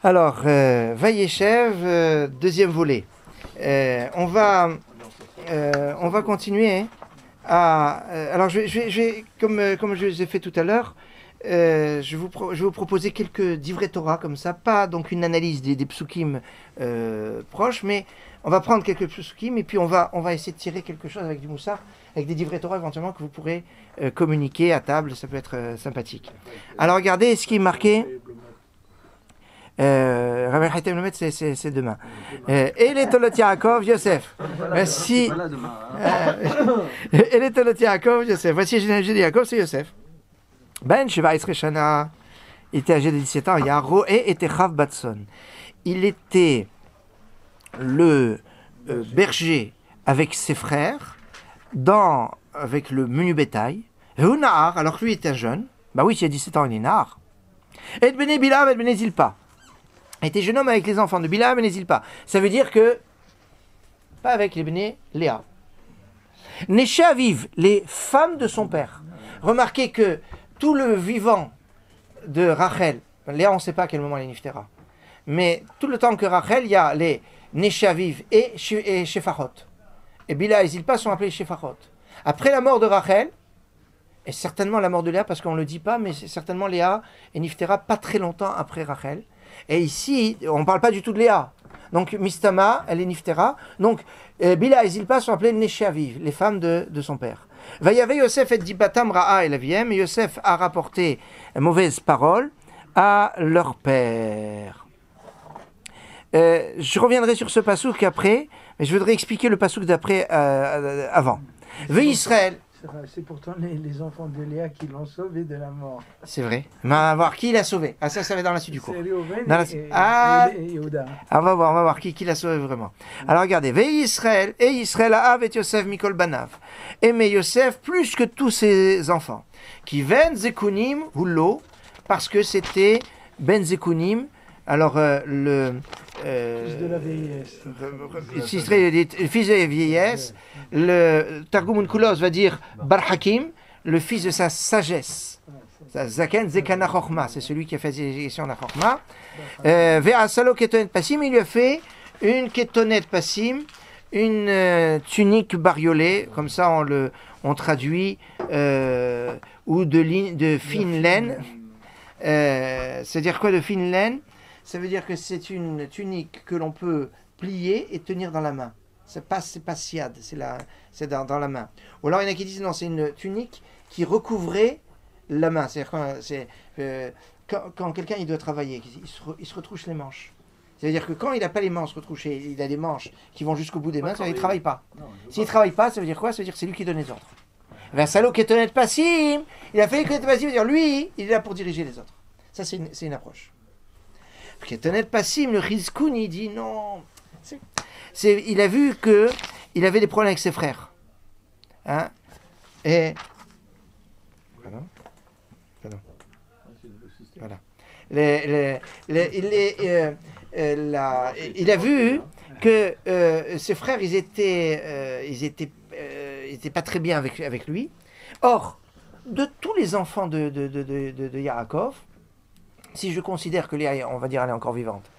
Alors, Vayeshev, deuxième volet. On va continuer à... alors, je vais comme je les ai fait tout à l'heure, je vais vous proposer quelques divrei Torah comme ça, pas donc une analyse des psukim proches, mais on va prendre quelques psukim et puis on va essayer de tirer quelque chose avec du moussar, avec des divrei Torah éventuellement que vous pourrez communiquer à table, ça peut être sympathique. Alors regardez ce qui est marqué. Rabbi Haïtem le mettre, c'est demain. Et les Tolot Yaakov, Yosef. Voici. Et les Tolot Yaakov, Yosef. Voici le généalogie de Yaakov, c'est Yosef. Ben Sheva Esre Shana, il était âgé de 17 ans. Yaro et était Chav Batson. Il était le berger avec ses frères, avec le menu bétail. Et Nahar, alors que lui était jeune. Bah oui, s'il a 17 ans, il est Nahar. Et Bene Bilam et Bene Zilpa. Il était jeune homme avec les enfants de Bilam et les Zilpa. Ça veut dire que, pas avec les Bene Léa. Neshe Aviv, les femmes de son père. Remarquez que tout le vivant de Rachel, Léa on ne sait pas à quel moment elle est Niftera, mais tout le temps que Rachel, il y a les Neshe Aviv et Shefachot. Et Bila et Zilpa sont appelés Shefachot. Après la mort de Rachel, et certainement la mort de Léa, parce qu'on ne le dit pas, mais c'est certainement Léa et Niftera pas très longtemps après Rachel. Et ici, on ne parle pas du tout de Léa. Donc, Mistama, elle est Niftera. Donc, Bila et Zilpa sont appelées Neshe Aviv, les femmes de son père. Vayave Yosef et Dibatam Ra'a et Laviem. Yosef a rapporté mauvaise parole à leur père. Je reviendrai sur ce pasouk après, mais je voudrais expliquer le pasouk d'après avant. Ve Israël. C'est pourtant les enfants de Léa qui l'ont sauvé de la mort. C'est vrai. Mais on va voir qui l'a sauvé. Ah, ça va être dans la suite du cours. C'est Réhouven et Yehuda. On va voir qui l'a sauvé vraiment. Alors regardez. Ve Israël, et Israël Av et Yosef Mikol Banav. Aimait Yosef plus que tous ses enfants. Qui ven Zekunim Hullo, parce que c'était Ben Zekunim. Alors le fils de la vieillesse. Le fils de la vieillesse. Le Targum Unkulos va dire Bar Hakim, le fils de sa sagesse. Zaken Zekana Chochma, c'est celui qui a fait l'éducation de la Chochma. Ve'asalo Ketonet Passim, il lui a fait une Ketonet Passim, une tunique bariolée, comme ça on traduit, ou de fine laine. C'est-à-dire quoi de fine laine? Ça veut dire que c'est une tunique que l'on peut plier et tenir dans la main. C'est pas siad, c'est dans la main. Ou alors il y en a qui disent non, c'est une tunique qui recouvrait la main. C'est-à-dire quand quelqu'un il doit travailler, il se retrouche les manches. C'est-à-dire que quand il n'a pas les manches retrouchées, il a des manches qui vont jusqu'au bout des mains, ça veut dire qu'il ne travaille pas. S'il ne travaille pas, ça veut dire quoi? Ça veut dire que c'est lui qui donne les ordres. Versalo Ketonet Passim, il a fait Ketonet Passim, dire lui, il est là pour diriger les autres. Ça c'est une approche. Ketonet Passim, le Rizkoun, il dit non. Il a vu qu'il avait des problèmes avec ses frères. Hein? Et. Voilà. Il a vu que ses frères, ils étaient pas très bien avec lui. Or, de tous les enfants de Yaakov, si je considère que Léa, on va dire, elle est encore vivante,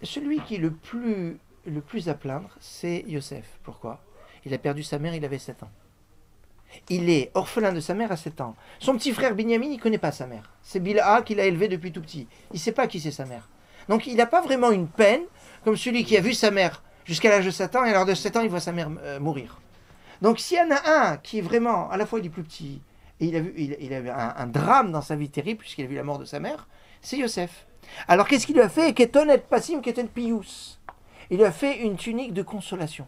celui qui est le plus à plaindre, c'est Yosef. Pourquoi? Il a perdu sa mère, il avait 7 ans. Il est orphelin de sa mère à 7 ans. Son petit frère Binyamin, il ne connaît pas sa mère. C'est Bilha qui l'a élevé depuis tout petit. Il ne sait pas qui c'est sa mère. Donc il n'a pas vraiment une peine comme celui qui a vu sa mère jusqu'à l'âge de 7 ans, et à l'âge de 7 ans, il voit sa mère mourir. Donc s'il y en a un qui est vraiment, à la fois il est plus petit, et il a eu un drame dans sa vie terrible, puisqu'il a vu la mort de sa mère, c'est Yosef. Alors qu'est-ce qu'il lui a fait? Ketonet Passim, Ketonet Pius. Il lui a fait une tunique de consolation.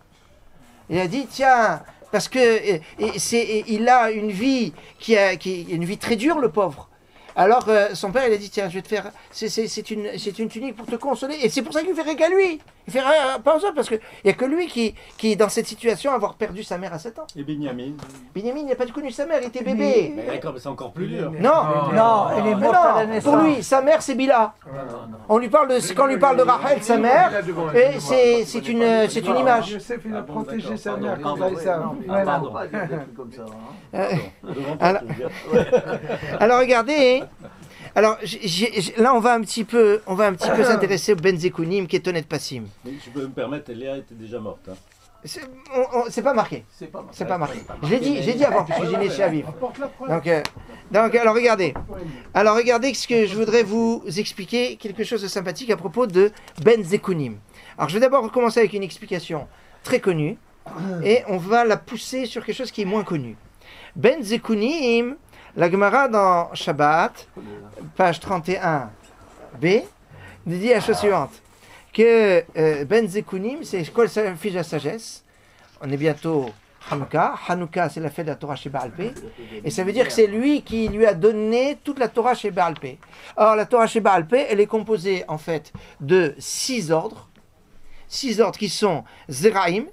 Il a dit, tiens, parce que il a une vie qui est une vie très dure, le pauvre. Alors son père, il a dit, tiens, je vais te faire, c'est une tunique pour te consoler. Et c'est pour ça qu'il fait rien qu'à lui. Il fait rien, pas aux autres, parce qu'il n'y a que lui qui est dans cette situation, avoir perdu sa mère à 7 ans. Et Binyamin? Binyamin, il n'a pas connu sa mère, il était bébé. Mais d'accord, mais c'est encore plus dur. Non, elle est morte à la naissance. Pour lui, sa mère, c'est Bila. Quand on lui parle de Rachel, sa mère, et c'est une image. Yosef, il a protégé sa mère quand il avait ça. Alors regardez, Alors, là, on va un petit peu s'intéresser au Ben Zekunim, qui est Tonet Passim. Mais je peux me permettre, Léa était déjà morte. Hein. C'est pas marqué. C'est pas C'est pas marqué. J'ai dit avant, puisque j'ai né chez Aviv. Donc, alors regardez ce que je voudrais vous expliquer, quelque chose de sympathique à propos de Ben Zekunim. Alors, je vais d'abord commencer avec une explication très connue, et on va la pousser sur quelque chose qui est moins connu. Ben Zekunim, la Gemara dans Shabbat, page 31b, dit la chose suivante, que Ben Zekunim, c'est quoi le fils de la sagesse? On est bientôt Hanouka. Hanouka, c'est la fête de la Torah chez Baal Pé. Et ça veut dire que c'est lui qui lui a donné toute la Torah chez Baal Pé. Or, la Torah chez Baal Pé, elle est composée en fait de 6 ordres. 6 ordres qui sont Zeraim,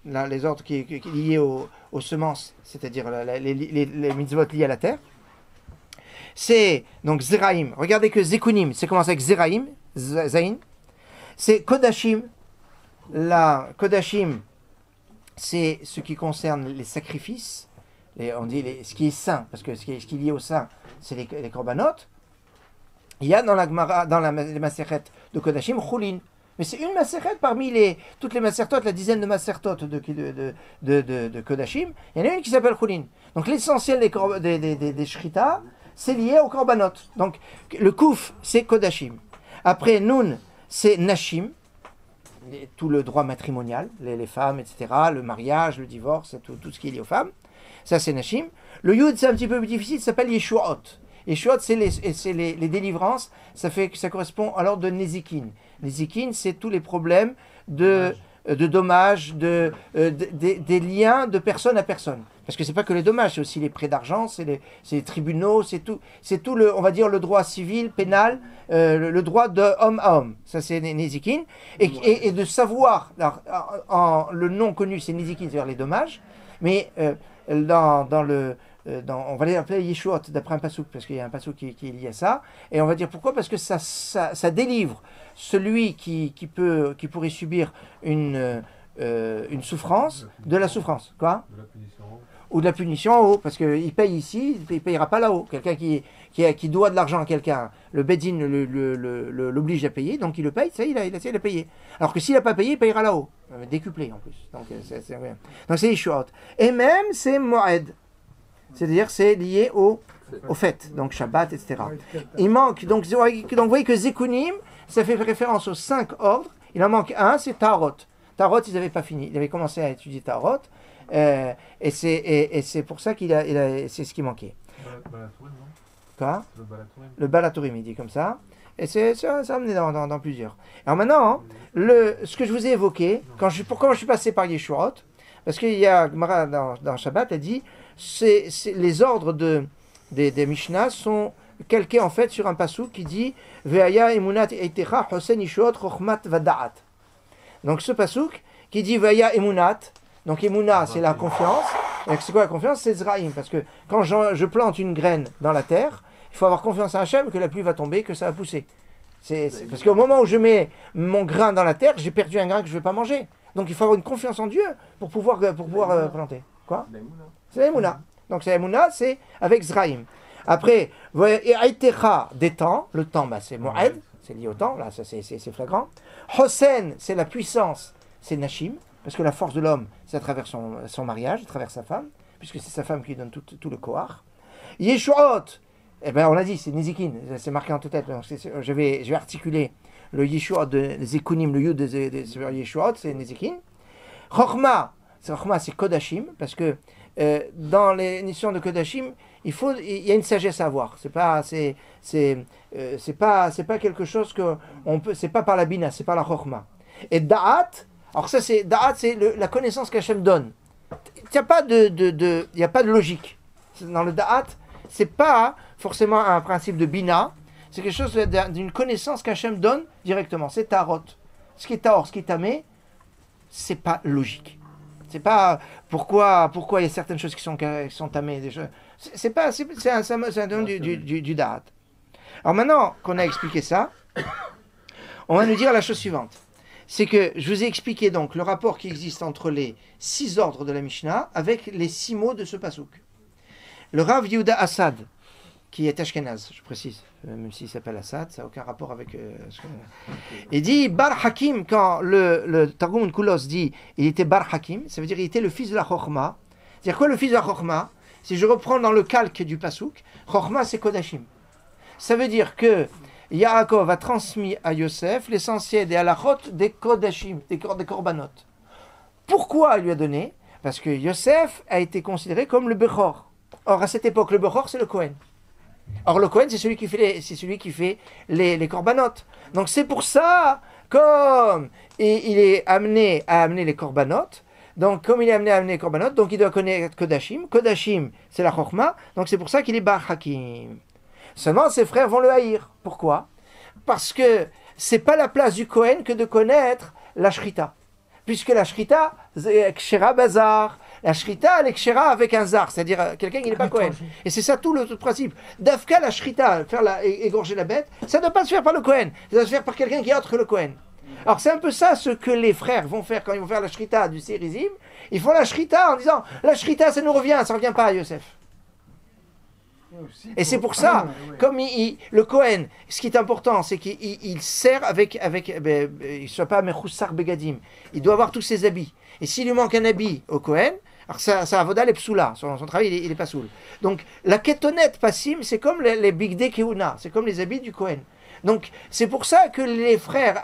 là, les ordres qui liés aux semences, c'est-à-dire les mitzvot liés à la terre. C'est donc Zeraim. Regardez que Zekunim, c'est commencé avec Zeraim, Zain. C'est Kodashim. La Kodashim, c'est ce qui concerne les sacrifices. On dit ce qui est saint, parce que ce qui est lié au saint, c'est les korbanot. Il y a dans la Gemara, dans les Masechet de Kodashim, Choulin. Mais c'est une Masechet parmi toutes les Masertot, la dizaine de Masertot de Kodashim. Il y en a une qui s'appelle Choulin. Donc l'essentiel des Shrita, c'est lié au korbanot. Donc le Kouf, c'est Kodashim. Après Nun, c'est Nashim, tout le droit matrimonial, les femmes, etc., le mariage, le divorce, tout ce qui est lié aux femmes. Ça, c'est Nashim. Le Yud, c'est un petit peu plus difficile, ça s'appelle Yeshuot. Yeshuot, c'est les délivrances, ça correspond à l'ordre de Nezikin. Nezikin, c'est tous les problèmes de dommages, des liens de personne à personne. Parce que c'est pas que les dommages, c'est aussi les prêts d'argent, c'est les tribunaux, c'est tout on va dire le droit civil, pénal, le droit de homme à homme. Ça c'est Nezikin. Et de savoir, alors, le nom connu c'est Nezikin, c'est-à-dire les dommages, mais on va l'appeler Yeshuot d'après un pasouk, parce qu'il y a un pasouk qui est lié à ça. Et on va dire pourquoi, parce que ça délivre celui qui pourrait subir une souffrance de la souffrance. Quoi ? De la punition. Ou de la punition en haut, parce qu'il paye ici, il ne payera pas là-haut. Quelqu'un qui doit de l'argent à quelqu'un, le Bedin l'oblige à payer, donc il le paye, ça il a essayé de payer. Alors que s'il n'a pas payé, il payera là-haut, décuplé en plus. Donc c'est Yeshuot. Et même c'est Moed, c'est-à-dire c'est lié au fait, donc Shabbat, etc. Il manque, donc vous voyez que Zekunim, ça fait référence aux 5 ordres, il en manque un, c'est Tarot. Tarot, ils n'avaient pas fini, ils avaient commencé à étudier Tarot, et c'est pour ça c'est ce qui manquait. Quoi ? Le Balatourim, il dit comme ça, et ça amené dans plusieurs. Alors maintenant, ce que je vous ai évoqué, pourquoi je suis passé par Yeshuot, parce qu'il y a Gemara dans Shabbat, elle dit, les ordres des Mishnah sont calqués en fait sur un passouk qui dit Ve'aya emunat eitecha hosen yeshuot chochmat vada'at. Donc ce passouk qui dit Ve'aya emunat, donc emuna c'est la confiance, et c'est quoi la confiance? C'est Zraïm, parce que quand je plante une graine dans la terre, il faut avoir confiance à Hachem que la pluie va tomber, que ça va pousser. Parce qu'au moment où je mets mon grain dans la terre, j'ai perdu un grain que je ne vais pas manger. Donc il faut avoir une confiance en Dieu pour pouvoir planter. Quoi? C'est l'Emouna. Donc c'est l'Emouna, c'est avec Zraïm. Après, Aïtecha des temps, le temps, c'est Moed, c'est lié au temps, là c'est flagrant. Hosen, c'est la puissance, c'est Nashim, parce que la force de l'homme, c'est à travers son mariage, à travers sa femme, puisque c'est sa femme qui lui donne tout le Kohar. Yeshuot, on a dit, c'est Nezikin, c'est marqué en tête, donc je vais articuler le Yeshuot de Zekunim, le Yud de Yeshuot, c'est Nezikin. Chochma, c'est Kodashim, parce que dans les notions de Kodashim, il y a une sagesse à avoir. C'est pas quelque chose que on peut. C'est pas par la bina, c'est par la chokhma. Et da'at. Alors ça c'est la connaissance qu'Hachem donne. Il n'y a pas de logique dans le da'at. C'est pas forcément un principe de bina. C'est quelque chose d'une connaissance qu'Hachem donne directement. C'est tarot. Ce qui est taor, ce qui est tamé, c'est pas logique. C'est pas pourquoi il y a certaines choses qui sont tamées. C'est un don du da'at. Alors maintenant qu'on a expliqué ça, on va nous dire la chose suivante. C'est que je vous ai expliqué donc le rapport qui existe entre les 6 ordres de la Mishnah avec les 6 mots de ce pasouk. Le Rav Yehuda Assad, qui est Ashkenaz, je précise, même s'il s'appelle Assad, ça n'a aucun rapport avec Ashkenaz. Il dit Bar Hakim, quand le Targum Koulos dit il était Bar Hakim, ça veut dire il était le fils de la Chokhma. C'est-à-dire quoi le fils de la Chokhma? Si je reprends dans le calque du Passouk, Chokhma c'est Kodashim. Ça veut dire que Yaakov a transmis à Yosef l'essentiel des halachot des Kodashim, des korbanot. Pourquoi il lui a donné? Parce que Yosef a été considéré comme le Bechor. Or, à cette époque, le Bechor, c'est le Kohen. Or, le Kohen, c'est celui qui fait les corbanotes. Donc, c'est pour ça, comme il est amené à amener les corbanotes, donc, comme il est amené à amener les corbanotes, donc il doit connaître Kodashim. Kodashim, c'est la Chokhma, donc c'est pour ça qu'il est Bar Hakim. Seulement, ses frères vont le haïr. Pourquoi? Parce que c'est pas la place du Kohen que de connaître la Shrita. Puisque la Shrita, c'est Kshera Bazar. La Shrita, elle est Kshera avec un Zar, c'est-à-dire quelqu'un qui n'est pas Kohen. Et c'est ça tout le principe. D'Afka, la Shrita, égorger la bête, ça ne doit pas se faire par le Kohen. Ça doit se faire par quelqu'un qui est autre que le Kohen. Alors c'est un peu ça ce que les frères vont faire quand ils vont faire la Shrita du Sérizim. Ils font la Shrita en disant, la Shrita, ça nous revient, ça ne revient pas à Yosef. Et c'est pour ça, comme le Kohen, ce qui est important, c'est qu'il sert avec il ne soit pas Mechoussar Begadim. Il doit avoir tous ses habits. Et s'il lui manque un habit au Kohen, alors ça Avoda les psoula, son travail il est pas soul. Donc la ketonnette passim, c'est comme les bigdei keuna, c'est comme les habits du Kohen. Donc c'est pour ça que les frères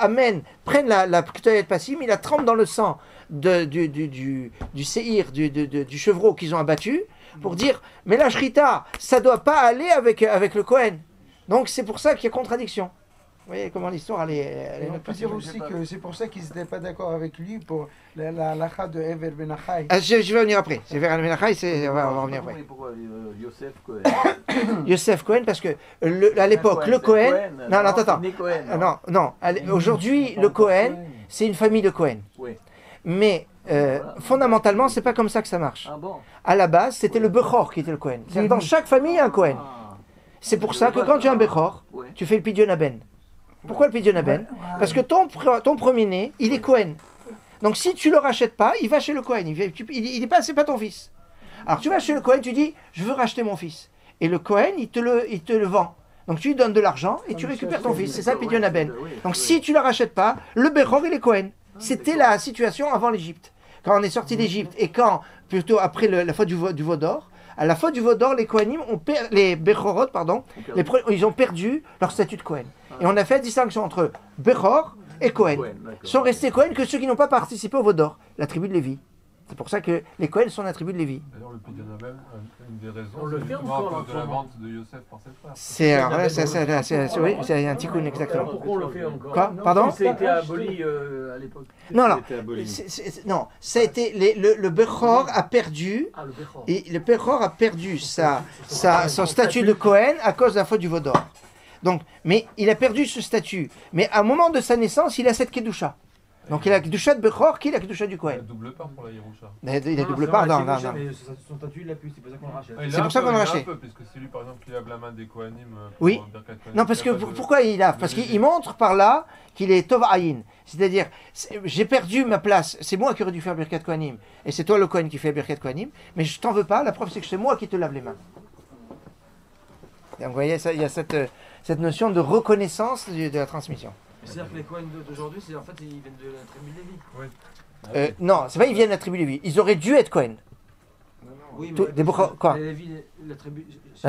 prennent la ketonnette passim, ils la trempent dans le sang du séhir, du chevreau qu'ils ont abattu, pour dire, mais la shrita, ça ne doit pas aller avec le Kohen. Donc c'est pour ça qu'il y a contradiction. Vous voyez comment l'histoire elle est on peut dire aussi que c'est pour ça qu'ils n'étaient pas d'accord avec lui pour la halakha de Ever Ben Achai. Je vais venir après. Ever Ben Achai, on va revenir après. Pourquoi Yosef Cohen? Yosef Cohen, parce que à l'époque, le Cohen. Non, attends. Non. Aujourd'hui, le Cohen, c'est une famille de Cohen. Oui. Mais fondamentalement, c'est pas comme ça que ça marche. Ah bon? À la base, c'était le Bechor qui était le Cohen. C'est-à-dire, dans chaque famille, il y a un Cohen. C'est pour ça que quand tu as un Bechor, tu fais le Pidyon Aben. Pourquoi le Pidyon Aben? Parce que ton premier-né, il est Cohen. Donc si tu ne le rachètes pas, il va chez le Cohen. C'est pas ton fils. Alors tu vas chez le Cohen, tu dis, je veux racheter mon fils. Et le Cohen, il te le vend. Donc tu lui donnes de l'argent et tu récupères ton fils. C'est ça le Pidyon Aben. Donc si tu ne le rachètes pas, le Bechor, il est Cohen. C'était la situation avant l'Égypte. Quand on est sorti d'Égypte et plutôt après la faute du veau d'or, à la faute du veau d'or, les Bechorot, ils ont perdu leur statut de Cohen. Et on a fait la distinction entre Bechor et Cohen. Ils sont restés Cohen que ceux qui n'ont pas participé au veau d'or, la tribu de Lévi. C'est pour ça que les Cohen sont la tribu de Lévi. D'ailleurs, le Pidyon Aben, une des raisons, c'est justement à cause de la vente de Yosef par ses frères. C'est un tikkun exactement. Pourquoi on le fait encore? Quoi? Pardon? Ça a été aboli à l'époque. Non. Ça a été le Bechor a perdu. Ah, le Bechor. Et le Bechor a perdu son statut de Cohen à cause de la faute du veau d'or. Donc, mais il a perdu ce statut. Mais à un moment de sa naissance, il a cette kedusha. Donc il a la kedusha de Bechor, qui est la kedusha du Cohen. Il a double part pour la Yerusha. Il a double part, non. Mais son statut, il l'a plus, c'est pour ça qu'on le rachète. C'est pour ça qu'on le rachète. Puisque c'est lui, par exemple, qui lave la main des Kohanim. Oui. Non, parce que pourquoi il lave? Parce qu'il montre par là qu'il est Tov Ayin. C'est-à-dire, j'ai perdu ma place. C'est moi qui aurais dû faire Birkat Kohanim. Et c'est toi le Kohen qui fait Birkat Kohanim. Mais je t'en veux pas. La preuve, c'est que c'est moi qui te lave les mains. Donc vous voyez, il y a cette notion de reconnaissance de la transmission. C'est-à-dire que les Cohen d'aujourd'hui, en fait, ils viennent de la tribu de Lévi. Oui. Non, c'est pas ils viennent de la tribu de Lévi. Ils auraient dû être Cohen. Oui, mais quoi? La tribu.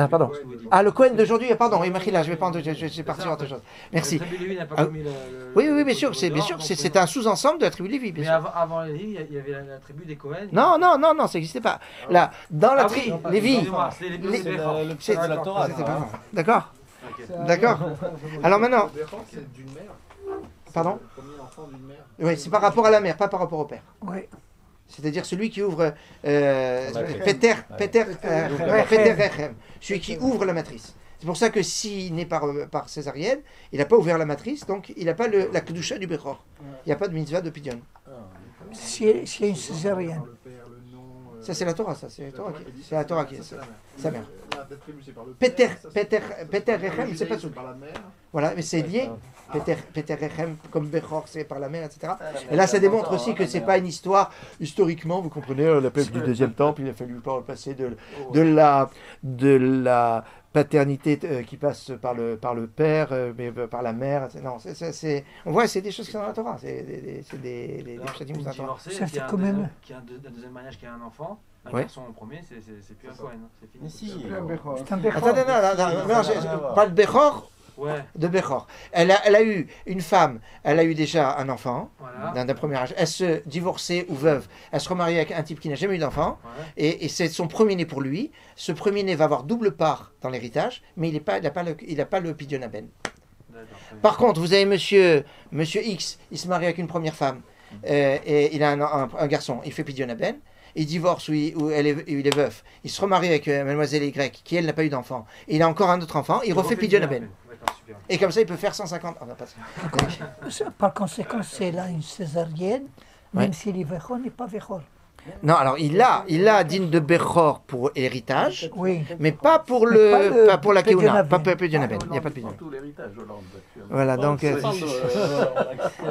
Pardon. Le Cohen d'aujourd'hui, pardon. Oui, Marie, là, je vais partir sur autre chose. Merci. La tribu de Lévi n'a pas commis Oui, bien sûr. C'est un sous-ensemble de la tribu de Lévi. Mais avant Lévi, il y avait la tribu des Cohen. Non, ça n'existait pas. Là, dans la tribu Lévi. C'est la Torah. D'accord. D'accord. Alors maintenant. C'est d'une mère. Pardon? C'est le premier enfant d'une mère. Oui, c'est par rapport à la mère, pas par rapport au père. Oui. C'est-à-dire celui qui ouvre Peter Rechem, celui qui ouvre la matrice. C'est pour ça que s'il naît par césarienne, il n'a pas ouvert la matrice, donc il n'a pas la kedusha du Bechor. Il n'y a pas de mitzvah de Pidyon. S'il y a une césarienne. Ça c'est la Torah, c'est la Torah qui est sa mère. Peter Rechem, c'est pas tout. Voilà, mais c'est lié. Peter Rechem, comme Bechor, c'est par la mère, etc. Et là, ça démontre aussi que c'est pas une histoire, historiquement, vous comprenez, la peuple du deuxième temple, il a fallu passer de la paternité qui passe par le père, mais par la mère. Non, on voit, c'est des choses qui sont dans la Torah. C'est des pshatim qui sont dans la Torah. Ça, c'est quand même. Qui a un deuxième mariage, qui a un enfant, un Ouais. garçon en premier, c'est plus un Cohen. C'est fini. Mais si. C'est un Bechor. C'est un Bechor. Attendez, non, je parle de Bechor. Ouais, De Bechor. Elle a eu une femme, elle a eu déjà un enfant, voilà. d'un premier âge. Elle se divorçait ou veuve, elle se remarie avec un type qui n'a jamais eu d'enfant, Ouais. et c'est son premier-né pour lui. Ce premier-né va avoir double part dans l'héritage, mais il n'a pas le Pidyon Aben. D'accord, très bien. Par contre, vous avez monsieur X, il se marie avec une première femme, et il a un garçon, il fait Pidyon Aben. Il divorce ou il est veuf, il se remarie avec mademoiselle Y, qui elle n'a pas eu d'enfant, et il a encore un autre enfant, il refait Pidyon Aben. D'accord, super. Et comme ça, il peut faire 150. Ah, non, pas ça. Par conséquent, c'est là une césarienne, même Ouais. si les Vechor n'est pas Vechor. Non, alors il a digne de Bechor pour héritage, Oui. mais pas pour Mais pas pour la Pidyon Keuna, Aben. pas Pidyon Aben. Il n'y a pas de Pidyon Aben. Tout l'héritage, Hollande. actuellement. Voilà, donc. Ouais.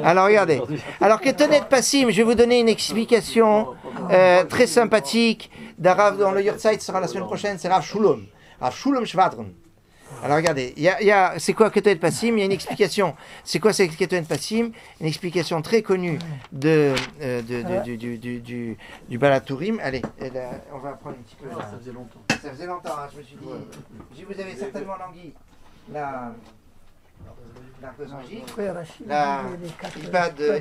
Alors regardez. Alors Ketonet Passim, je vais vous donner une explication très sympathique d'Arav dans le Yurtzeit, sera la semaine prochaine, c'est Rav Shulom Shvadron. Alors regardez, c'est quoi Ketonet Passim? Il y a une explication. C'est quoi c'est Ketonet Passim? Une explication très connue du Balatourim. Allez, on va prendre un petit peu. Ça faisait longtemps. Ça faisait longtemps, hein, je me suis dit. Vous avez certainement l'anguille. La de Zangi. La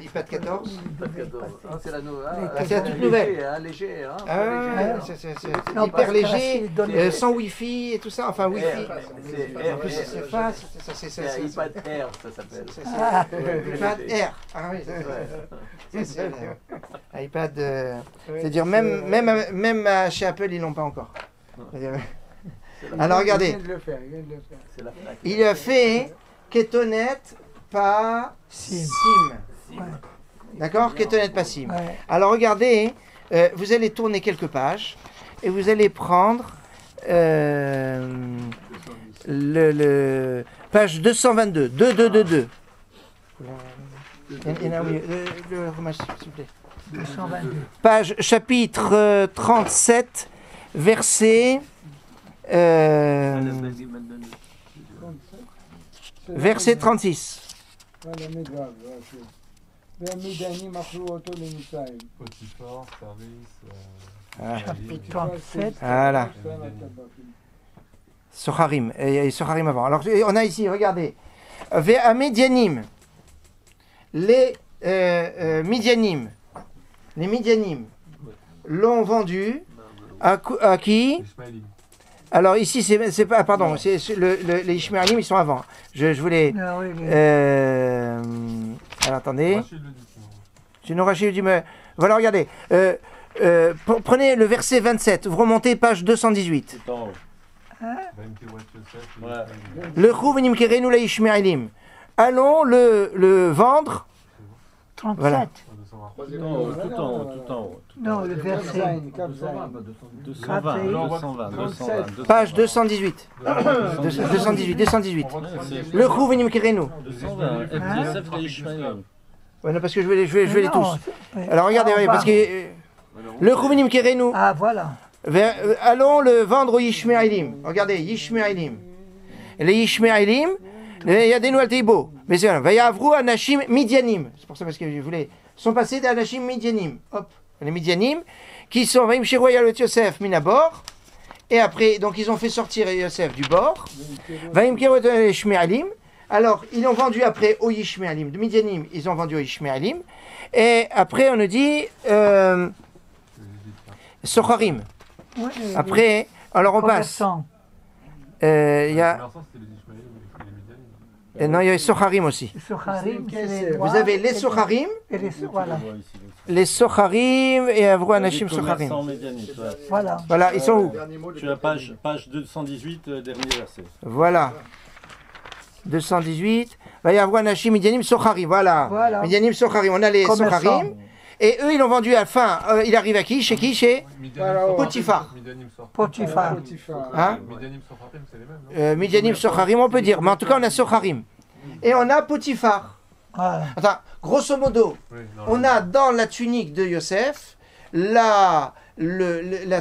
iPad 14. Ah, c'est la nouvelle. Ah, c'est la toute nouvelle. Léger, hein. Ah ouais, c'est hyper léger, sans Wi-Fi et tout ça. Enfin, Wi-Fi. En plus, c'est face. C'est iPad Air, ça s'appelle. iPad Air. Ah oui, c'est iPad. C'est-à-dire, même chez Apple, ils l'ont pas encore. Alors, regardez. Il vient de le faire. C'est la flaque. Il a fait Ketonet pas Sim. D'accord? Ketonet pas Sim. Ouais. Alors regardez, vous allez tourner quelques pages et vous allez prendre le page 222. 2222. Il y en a le hommage, s'il vous plaît. 222. Page chapitre 37, verset. Verset 36. Potiphar, service. Chapitre 37. Voilà. Socharim. Et Socharim avant. Alors, on a ici, regardez. À Midianim. Les Midianim. Les Midianim l'ont vendu à qui? Ishmaélim. Alors, ici, c'est pas. Pardon, les Ishmaélim, ils sont avant. Je voulais. Ah oui, oui. Alors, attendez. Rachid le dit. Sinon, Rachid dit, mais voilà, regardez. Prenez le verset 27. Vous remontez page 218. Tout en haut. Baim Kiwat Yosef. Ouais. Le Chouvenim Kerenu la Ishmaélim. Allons le vendre. 37. Voilà. Tout en haut, tout en haut, tout en haut. Non, le verset. 220. Page 218. 218. Le Chouvenim Kerenu. 220. Et puis Yosef et Ishmaélim. Ouais, non, parce que je vais les tous. Non, c'est- Alors, regardez, Ah, oui, parce que. Le Chouvenim Kerenu. Ah, voilà. Allons le vendre aux Ishmaélim. Regardez, Ishmaélim. Les Ishmaélim, il y a des nouvelles Teibo. Mais c'est vrai. Vayavru Anashim Midianim. C'est pour ça parce que je voulais. Sont passés d'Anashim Midianim. Hop. Les Midianim, qui sont Vaim Shiroya le Yosef Minabor. Et après, donc ils ont fait sortir Yosef du bord. Vaim Kirot Ishmaélim. Alors, ils l'ont vendu après aux Ishmaélim. De Midianim, ils ont vendu aux Ishmaélim. Et après, on nous dit Socharim. Ouais, Après, alors on passe. commerçant. Il y a. Commerçant, c'était les Ishmaélim et les Midianim. Non, il y a les Socharim aussi. Les Socharim, c'est les Vous noirs avez les et Socharim, Et les voilà. les Socharim et Avru Anashim Socharim. Voilà. Voilà, ils sont où? Tu as page 218, dernier verset. Voilà. 218. Va y avoir Anashim Midianim Socharim. Voilà. Voilà. Midianim Socharim. On a les Commerçant. Socharim. Et eux, ils l'ont vendu à la fin. Il arrive à qui? Chez qui? Chez Potiphar. Midianim sort. Potiphar. Hein? Midianim Socharim, c'est les mêmes, non? Midianim Socharim, on peut dire. Mais en tout cas, on a Socharim. Et on a Potiphar. Voilà. Attends, grosso modo, Oui, non, on a dans la tunique de Yosef la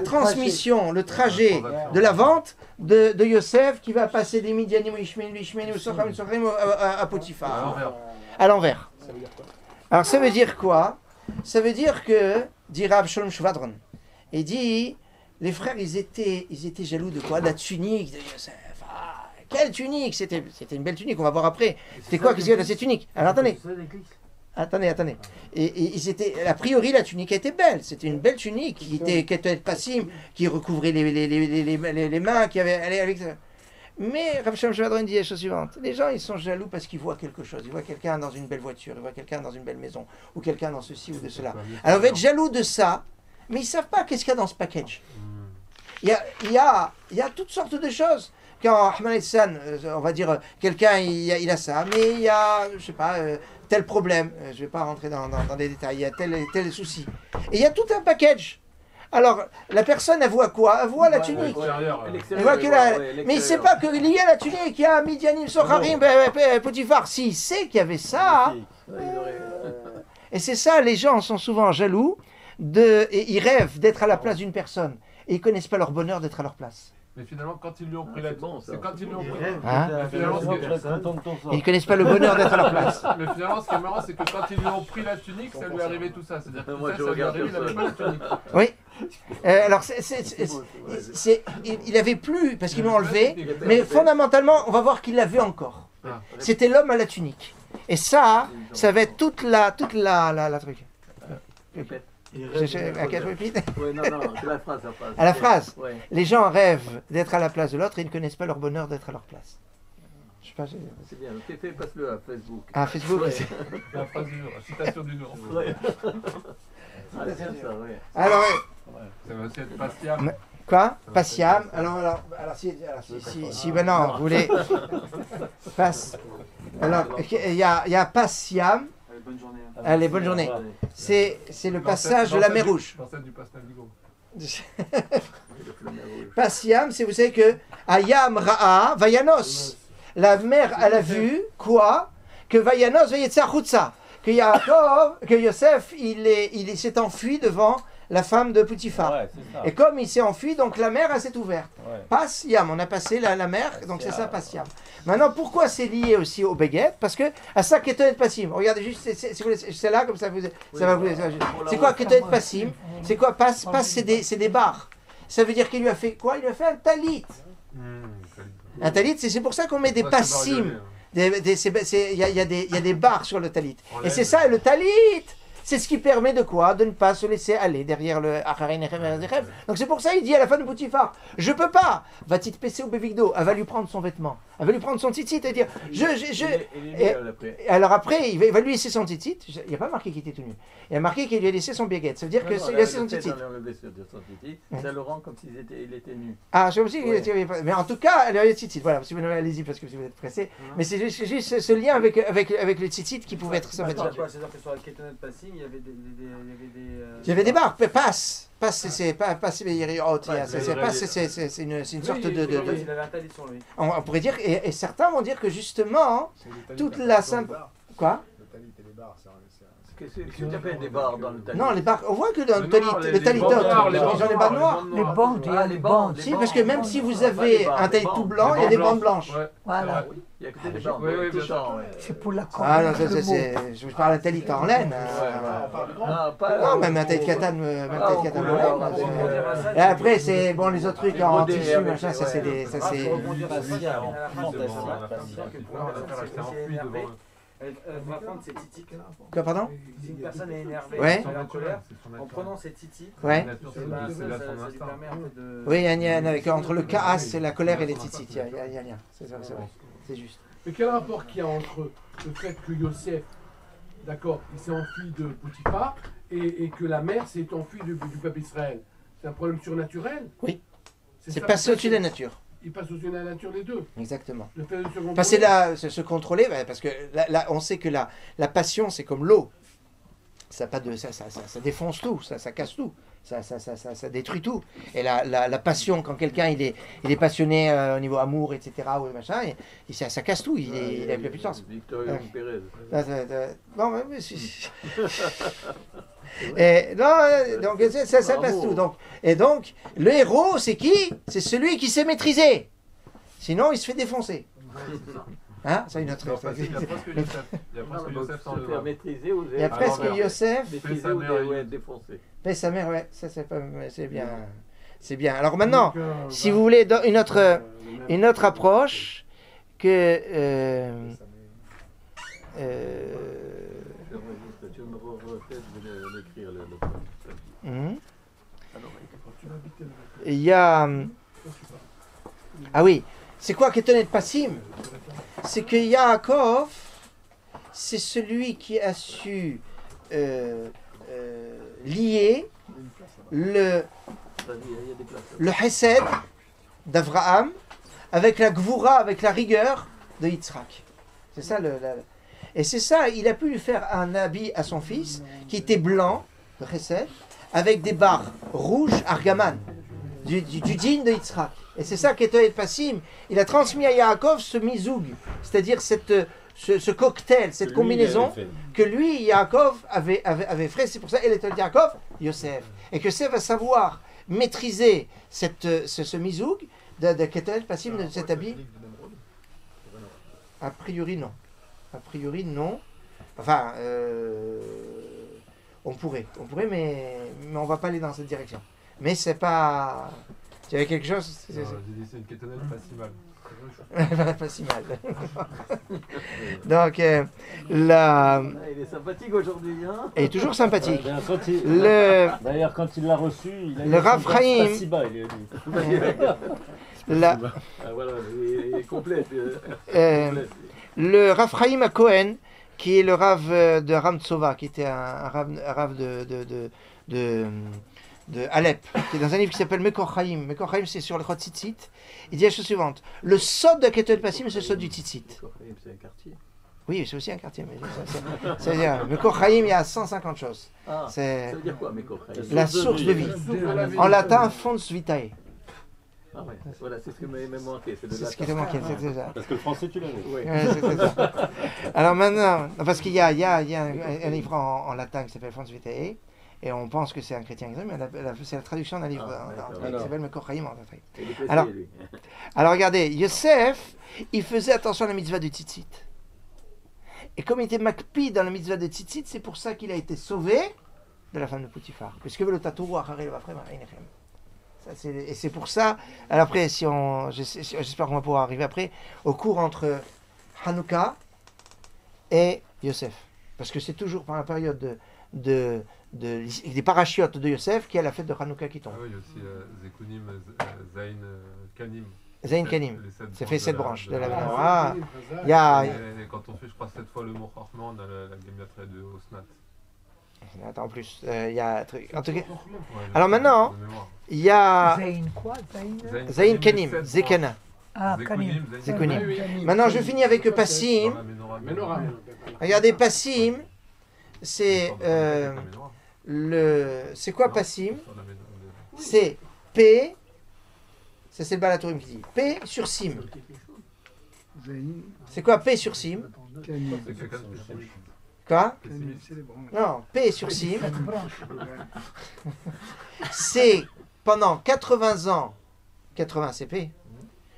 transmission, le trajet de la vente de Yosef qui va passer des Midianim, Ishmael, à Potiphar. À l'envers. Alors ça veut dire quoi? Ça veut dire que, dit Rav Shalom Shvadron, il dit, les frères, ils étaient jaloux de quoi? De la tunique de Yosef. Ah, quelle tunique? C'était une belle tunique, on va voir après. C'était quoi qu'est-ce qu'il y a dans cette tunique? Alors attendez. Et ils étaient, a priori, la tunique était belle. C'était une belle tunique qui était passim, qui recouvrait les mains, qui avait... avec ça. Mais Rav Shalom Shvadron dit la chose suivante. Les gens, ils sont jaloux parce qu'ils voient quelque chose. Ils voient quelqu'un dans une belle voiture, ils voient quelqu'un dans une belle maison, ou quelqu'un dans ceci ou de cela. Alors, on va être jaloux de ça, mais ils ne savent pas qu'est-ce qu'il y a dans ce package. Il y a toutes sortes de choses. Quand Ahmed Hassan, on va dire, quelqu'un, il a ça, mais il y a, je sais pas, tel problème. Je ne vais pas rentrer dans des détails. Il y a tel souci. Et il y a tout un package. Alors, la personne, elle voit quoi? Elle voit la tunique. Elle voit mais il ne sait pas qu'il y a la tunique, il y a Midianim, Socharim, Potiphar. S'il sait qu'il y avait ça... Et c'est ça, les gens sont souvent jaloux, et ils rêvent d'être à la place d'une personne. Et ils ne connaissent pas leur bonheur d'être à leur place. Mais finalement, quand ils lui ont pris la tunique, c'est quand ils lui ont pris Ils ne connaissent pas le bonheur d'être à leur place. Mais finalement, ce qui est marrant, c'est que quand ils lui ont pris la tunique, ça lui est arrivé tout ça. C'est-à-dire que ça lui est arrivé, il n'avait pas la tunique. Oui. Alors, il avait plus, parce qu'ils l'ont enlevé, mais fondamentalement, on va voir qu'il l'avait encore. C'était l'homme à la tunique. Et ça va être toute la truc. À quel répète? Oui, non, c'est la phrase. À la phrase. Ouais. Les gens rêvent d'être à la place de l'autre et ils ne connaissent pas leur bonheur d'être à leur place. Je sais pas. C'est bien. Passe-le à Facebook. Ah, Facebook. Ouais. La phrase du jour, la citation du jour. Ouais. C'est bien ça, ouais. Alors, Ça va aussi être Bastiam. quoi? Patiam. Alors, si maintenant vous voulez. Alors, il y a Patiam. Bonne journée. Allez, bonne journée. C'est le passage de la mer Rouge. L'ancêtre du Pastel Vigo. Pasiam, c'est vous savez que Ayam Ra'a Vayanos. La mer elle a vu quoi? Que Vayanos Vayetzachutza. Que Yosef il s'est enfui devant la femme de Potiphar. Ouais, c'est ça. Et comme il s'est enfui, donc la mer elle s'est ouverte. Ouais. Pasiam, on a passé la mer, donc c'est ça Pasiam. Maintenant, pourquoi c'est lié aussi au baguette? Parce que à ça Ketonet Passim. Regardez juste, c'est là comme ça va vous. C'est quoi Ketonet Passim? C'est quoi Pass, c'est des barres. Ça veut dire qu'il lui a fait quoi? Il lui a fait un talit. Un talit, c'est pour ça qu'on met des passim. Il y a des barres sur le talit. Et c'est ça, le talit. C'est ce qui permet de quoi? De ne pas se laisser aller derrière le Acharin Echem. Donc c'est pour ça qu'il dit à la fin de Potiphar, je peux pas. Va-t-il PC au Bevigdo? Elle va lui prendre son vêtement. Elle va lui prendre son tzitzit et dire, alors après, il va lui laisser son tzitzit. Il n'y a pas marqué qu'il était tout nu. Il y a marqué qu'il lui a laissé son baguette. Ça veut dire qu'il a laissé son tzitzit. Ça le rend comme s'il était nu. Ah, je sais aussi. Mais en tout cas, elle a le tzitzit. Voilà, si vous n'avez allez-y parce que si vous êtes pressé. Mais c'est juste ce lien avec le tzitzit qui pouvait être sympathique. C'est-à-dire que sur la Ketonet Passim, il y avait des Il y avait des barres, passe, c'est pas c'est une sorte de Il avait un talit sur lui. on pourrait dire et certains vont dire que justement toute la simple quoi? Qu'est-ce que tu appelles des barres dans le talit? Non, les barres, on voit que dans le talitot, ils ont les barres noires. Les bandes, il y a les bandes. Si, parce que même si vous avez un talit tout blanc, il y a des bandes blanches. Voilà. Il y a que des bandes. Tout temps, ouais. C'est pour la Ah non, correct. je vous parle d'un talit en laine. Non, même un talit katan, en laine. Et après, c'est bon, les autres trucs en tissu, machin, ça c'est Elle va prendre ses titites. Quoi, pardon? Si une personne est énervée, Ouais. elle est en colère, en prenant ses titites, Ouais. ça lui permet en fait de... Oui, il y a entre le kaas et la colère et les tzitzit, il y a un lien. C'est ça, c'est vrai. C'est juste. Mais quel rapport qu'il y a entre le fait que Yosef, d'accord, il s'est enfui de Potiphar et que la mère s'est enfuie du peuple Israël? C'est un problème surnaturel? Oui. C'est ça, passé au-dessus de la nature. Il passe au-dessus de la nature les deux. Exactement. Le fait de se contrôler. Passer là, se contrôler, parce que là, on sait que la passion, c'est comme l'eau. Ça défonce tout, ça casse tout, ça détruit tout. Et la passion, quand quelqu'un il est passionné au niveau amour, etc., ou machin, ça casse tout, il a plus de puissance. Victor Pérez. Bon, mais si. Et, non, donc ça passe tout. Donc, et donc, le héros, c'est qui? C'est celui qui sait maîtriser. Sinon, il se fait défoncer. Hein? C'est une autre Non, parce qu'il y a presque Youssef. Il y a presque Youssef sans Se le faire vin. maîtriser ou Il y a presque l'envers. Yosef. maîtriser sa ou mère, ouais, il- défoncer. Mais sa mère, ouais, ça c'est pas, c'est bien. C'est bien. Alors maintenant, Donc, si vous voulez dans une autre approche que Tu me refais de l'écrire le il y a ah oui, c'est quoi Ketonet Passim? C'est que Yaakov, c'est celui qui a su lier le Hesed d'Avraham avec la Gvura, avec la rigueur de Yitzhak. C'est ça et c'est ça, il a pu lui faire un habit à son fils qui était blanc, de Hesed, avec des barres rouges, argaman, du digne de Yitzhak. Et c'est ça qu'est Passim. Il a transmis à Yaakov ce mizoug, c'est-à-dire ce cocktail, cette combinaison que lui, Yaakov, avait fait. C'est pour ça qu'il était Yaakov, Yosef. Et que Yosef va savoir maîtriser ce mizoug de Ketel Passim, de cet habit. A priori, non. A priori, non. Enfin, on pourrait, mais on va pas aller dans cette direction. Mais c'est pas... Tu avais quelque chose? Non, j'ai dit c'est une kétonette pas si mal. Pas si mal. Donc, la... Il est sympathique aujourd'hui, hein? Elle est toujours sympathique. D'ailleurs, quand il l'a reçu, il a Le Rav Chaim. pas si bas, il est La, Ah, voilà, il est complet. le Rav Chaim à Cohen, qui est le Rav de Ram Tsova, qui était un Rav de Alep, qui est dans un livre qui s'appelle Mekor Chaim. Mekor Chaim, c'est sur le Chot Tzitzit. Il dit la chose suivante: le sod de Ketel Passim, c'est le sod du Tzitzit. C'est un quartier. Oui, c'est aussi un quartier. Mais c'est-à-dire, Mekor Chaim, il y a 150 choses. Ah, C'est ça veut dire quoi, Mekor Chaim? la source de vie. En latin, fons vitae. Ah ouais, voilà, c'est ce qui m'a manqué. C'est de C'est ce qui te manquait, c'est ça. Parce que le français, tu l'avais. Ouais. Ouais, c'est ça. Alors maintenant, parce qu'il y a un livre en latin qui s'appelle Fons Vitae, et on pense que c'est un chrétien extrême, mais c'est la traduction d'un livre qui s'appelle Mekor Chaim en latin. Il est pressé, Alors- lui. Alors regardez, Yosef, il faisait attention à la mitzvah du tzitzit. Et comme il était makpi dans la mitzvah de tzitzit, c'est pour ça qu'il a été sauvé de la femme de Poutifar. Puisque le tatou et c'est pour ça. Alors après, j'espère qu'on va pouvoir arriver après au cours entre Hanouka et Yosef, parce que c'est toujours par la période des parachiotes de Yosef qu'il y a la fête de Hanouka qui tombe. Ah oui, il y a aussi Zekunim, Zain, Kanim. Zain Kanim. Les sept Ça fait 7 de branches de la de menorah. Il y a. Et quand on fait, je crois, 7 fois le mot Chorma, on a la gématrie de Osnat. Attends, en plus, il y a. En tout cas, Ouais, alors maintenant, de mémoire. il y a Zayn quoi? Zayn Zain Kanim, les sept Zekana. Ah, branches. Kanim. Zekunim. Oui, oui. Maintenant, je finis avec Dans Passim. la Ménorah. Menorah. Regardez, Passim, c'est Dans la Ménorah. c'est quoi Passim? Dans la Ménorah. C'est P. Ça, c'est le Balatourim qui dit P sur Sim. C'est quoi P sur Sim? C'est quelqu'un de pessimiste. Quoi? Pessimiste. Non, P sur Sim. C'est pendant 80 ans, 80 CP,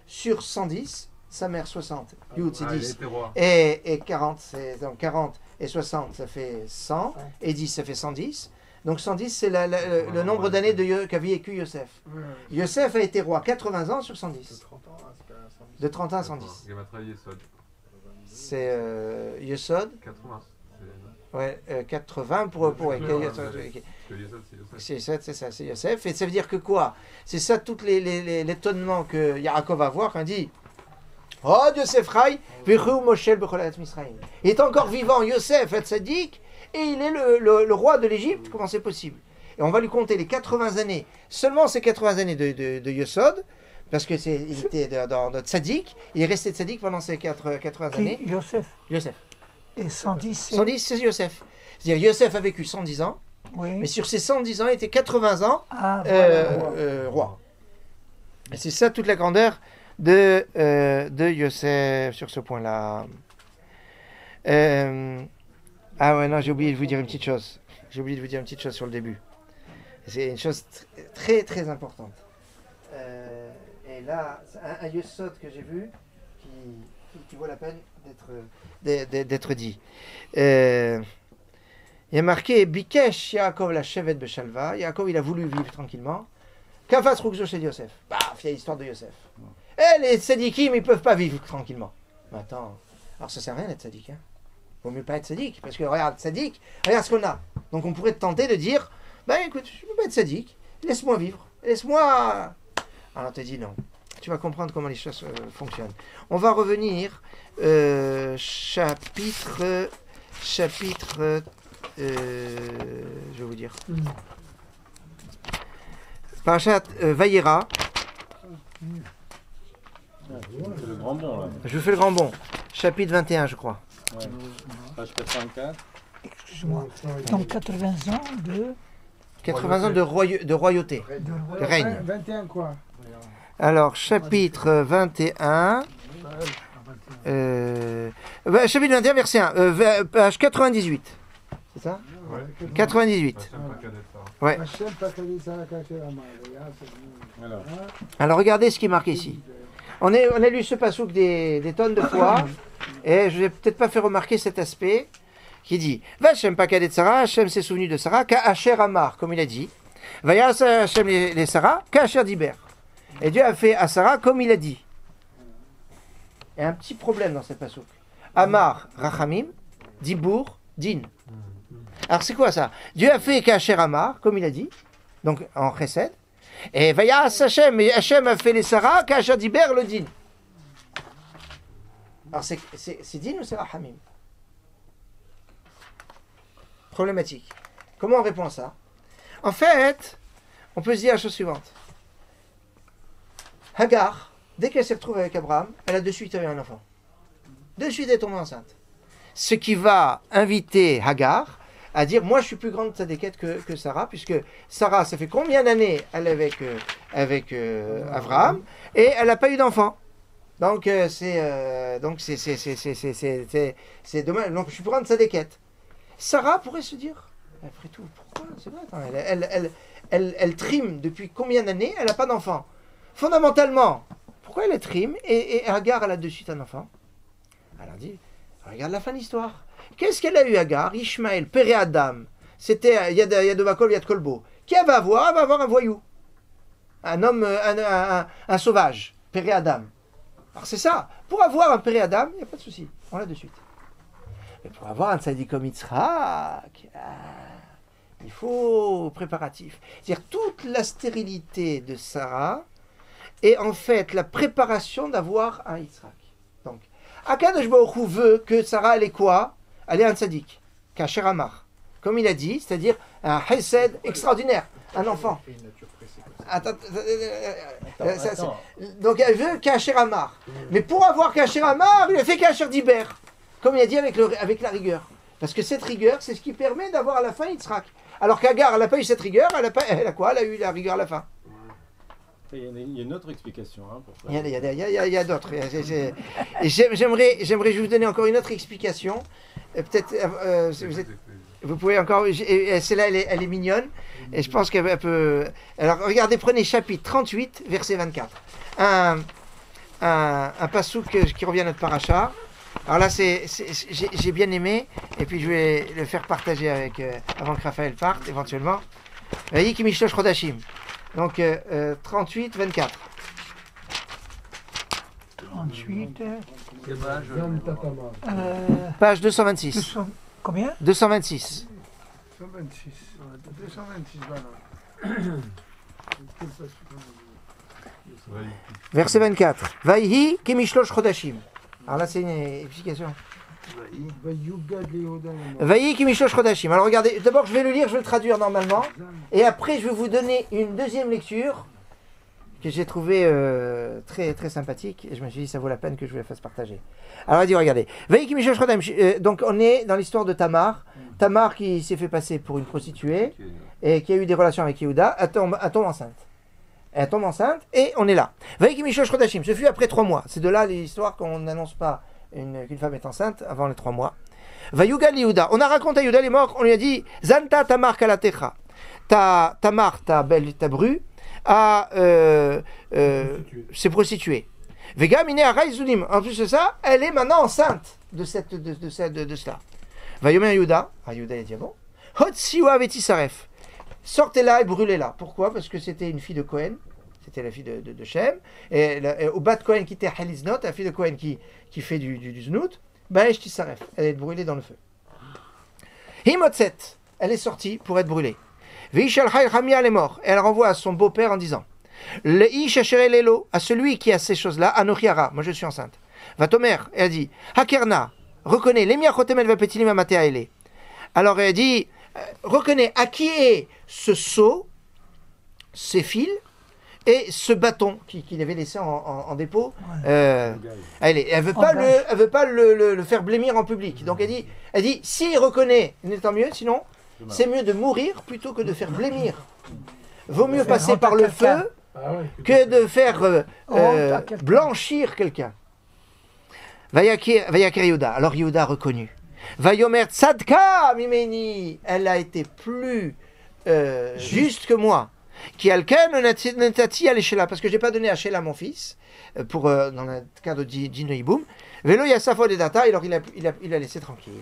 sur 110, sa mère 60, Yud c'est Ah, il 10, était roi. et 40, donc 40 et 60, ça fait 100, et 10, ça fait 110. Donc 110, c'est le nombre d'années qu'a vécu Yosef. Yosef a été roi 80 ans sur 110. De 30 ans à 110. Gématrie Yesod. C'est Yosod, 80. ouais, 80 pour ouais, Ouais, Yosod, ouais. ok. Parce que Yesod, c'est Yosef. C'est ça, c'est Yosef. Et ça veut dire que quoi? C'est ça tout l'étonnement que Yaakov va avoir quand il dit Oh Yosef Rai, Vichu Moshel Becholat Misraïm. Il est encore vivant, Yosef Hatzadik, et il est le roi de l'Égypte. Comment c'est possible? Et on va lui compter les 80 années, seulement ces 80 années de Yosod, parce que il était dans notre Tzadik, il est resté Tzadik pendant ces 80 années. Qui? Yosef. Yosef. Et 110, c'est... 110, c'est Yosef. C'est-à-dire Yosef a vécu 110 ans, mais Oui. sur ces 110 ans, il était 80 ans Ah, voilà. roi. Et c'est ça toute la grandeur de Yosef sur ce point-là. Ah ouais, non, j'ai oublié de vous dire une petite chose. J'ai oublié de vous dire une petite chose sur le début. C'est une chose très très importante. Et là, c'est un yesod que j'ai vu qui vaut la peine d'être dit. Il y a marqué Bikesh Yaakov la Shevet Beshalva. Yaakov, il a voulu vivre tranquillement. Kafas Rukzo chez Yosef. Paf, il y a l'histoire de Yosef. Et les tzadikim, ils ne peuvent pas vivre tranquillement. Mais attends, alors ça sert à rien d'être tzadik. Hein. Vaut mieux pas être tzadik. Parce que regarde, tzadik, regarde ce qu'on a. Donc on pourrait te tenter de dire, ben écoute, je ne peux pas être tzadik. Laisse-moi vivre. Laisse-moi. Alors on te dit non. Tu vas comprendre comment les choses fonctionnent. On va revenir chapitre, je vais vous dire. Parashat Vayera. C'est le grand bon là. Je vous fais le grand bond. Chapitre 21, je crois. Ouais. Page 84. Excuse-moi. Donc 80 ans de 80 ans de royauté, de règne. 21 quoi? Alors, chapitre 21. Chapitre 21, verset 1. Page 98. C'est ça? 98. Ouais. Alors, regardez ce qui est marqué ici. On a lu ce passouk des tonnes de fois. Et je vais peut-être pas faire remarquer cet aspect qui dit Vachem Pakadet Sarah, Hachem s'est souvenu de Sarah, Ka'asher Amar, comme il a dit. Vayas Hachem les Sarah, Ka'asher Diber. Et Dieu a fait à Sarah comme il a dit. Il y a un petit problème dans cette passouk. Amar, Rachamim, Dibour, Din. Alors c'est quoi ça? Dieu a fait Ka'asher Amar, comme il a dit, donc en Chesed. Et Vayas Hachem, et Hachem a fait les Sarah, Ka'asher Diber, le Din. Alors c'est Din ou c'est Rachamim? Problématique. Comment on répond à ça? En fait, on peut se dire la chose suivante. Hagar, dès qu'elle s'est retrouvée avec Abraham, elle a de suite eu un enfant. De suite, elle est tombée enceinte. Ce qui va inviter Hagar à dire, moi je suis plus grande tzadékette que Sarah, puisque Sarah, ça fait combien d'années elle est avec Abraham, et elle n'a pas eu d'enfant. Donc c'est dommage. Donc je suis plus grande tzadékette. Sarah pourrait se dire, après tout, pourquoi? C'est vrai, attends, elle trime depuis combien d'années? Elle n'a pas d'enfant. Fondamentalement, pourquoi elle trime et Hagar, elle a de suite un enfant? Alors dit, regarde la fin de l'histoire. Qu'est-ce qu'elle a eu Hagar? Ishmaël, Péré Adam. C'était Yad Bakol, Yad Kolbo. Qui elle va avoir? Elle va avoir un voyou. Un homme, un sauvage. Péré Adam. Alors c'est ça. Pour avoir un Péré Adam, il n'y a pas de souci. On l'a de suite. Mais pour avoir un tzaddik comme Yitzhak, il faut préparatif. C'est-à-dire toute la stérilité de Sarah est en fait la préparation d'avoir un Yitzhak. Donc, Akadosh Baruch Hu veut que Sarah, elle est quoi? Elle est un tzaddik, Kasher Amar. Comme il a dit, c'est-à-dire un chesed extraordinaire, un enfant. Donc elle veut Kasher Amar. Mais pour avoir Kasher Amar, il a fait Kasher Diber. Comme il a dit avec la rigueur. Parce que cette rigueur, c'est ce qui permet d'avoir à la fin Yitzhak. Alors qu'Agar, elle n'a pas eu cette rigueur, elle a quoi? Elle a eu la rigueur à la fin. Il y a une autre explication hein, pour ça. Il y a d'autres. J'aimerais vous donner encore une autre explication. Peut-être, vous pouvez encore... Celle-là, elle est mignonne. Et je pense qu'elle peut... Alors, regardez, prenez chapitre 38, verset 24. Un passouk qui revient à notre paracha. Alors là, j'ai bien aimé, et puis je vais le faire partager avec, avant que Raphaël parte, éventuellement. Vayi ki mishlosh chodashim. Donc, 38, 24. 38. Page 226. Combien? 226. 226. 226, voilà. Verset 24. Vayi ki mishlosh chodashim. Alors là, c'est une explication. Vayi ki mishlosh chodashim. Alors regardez, d'abord je vais le lire, je vais le traduire normalement. Et après, je vais vous donner une deuxième lecture que j'ai trouvée très, très sympathique. Et je me suis dit, ça vaut la peine que je vous la fasse partager. Alors il dit, regardez. Vayi ki mishlosh chodashim. Donc on est dans l'histoire de Tamar. Tamar qui s'est fait passer pour une prostituée et qui a eu des relations avec Yehuda, elle tombe enceinte. Elle tombe enceinte et on est là. Vayi ki mishlosh chodashim. Ce fut après 3 mois. C'est de là l'histoire qu'on n'annonce pas qu'une femme est enceinte avant les 3 mois. Vayugal Yehuda. On a raconté à Yehuda, il est mort, on lui a dit Zanta Tamar Kalatecha. Tamar, ta bru, s'est prostituée. Vega Mine Arai Zulim. En plus de ça, elle est maintenant enceinte de cela. Vayomer Yehuda. Yehuda, il a dit bon. Hot Siwa Vetisaref. Sortez-la et brûlez-la. Pourquoi? Parce que c'était une fille de Cohen. C'était la fille de Shem. Et au bas de Cohen qui était Haliznot, la fille de Cohen qui fait du znout. Baesh Tisaref. Elle est brûlée dans le feu. Himotset. Elle est sortie pour être brûlée. Veishal Hay Hamia, elle est morte. Et elle renvoie à son beau-père en disant Le Ish Asherel Lelo, à celui qui a ces choses-là, Anochiara, moi je suis enceinte. Vatomer, elle dit Hakerna, reconnais, Lemia Chotemel Vapetilim Amatea Ele. Alors elle dit reconnais à qui est ce seau, ces fils et ce bâton qu'il avait laissé en dépôt. Elle veut pas le faire blêmir en public. Donc elle dit s'il reconnaît, tant mieux, sinon c'est mieux de mourir plutôt que de faire blêmir. Vaut mieux passer par le feu que de faire blanchir quelqu'un. Vayakir Yehuda. Alors Yehuda a reconnu. Vayomer tzadka mimeni. Elle a été plus juste que moi. Qui alken netati aleshela. Parce que j'ai pas donné à Sheila mon fils pour dans le cadre d'Inoïboum. Velo yasafo de data. Alors il a laissé tranquille.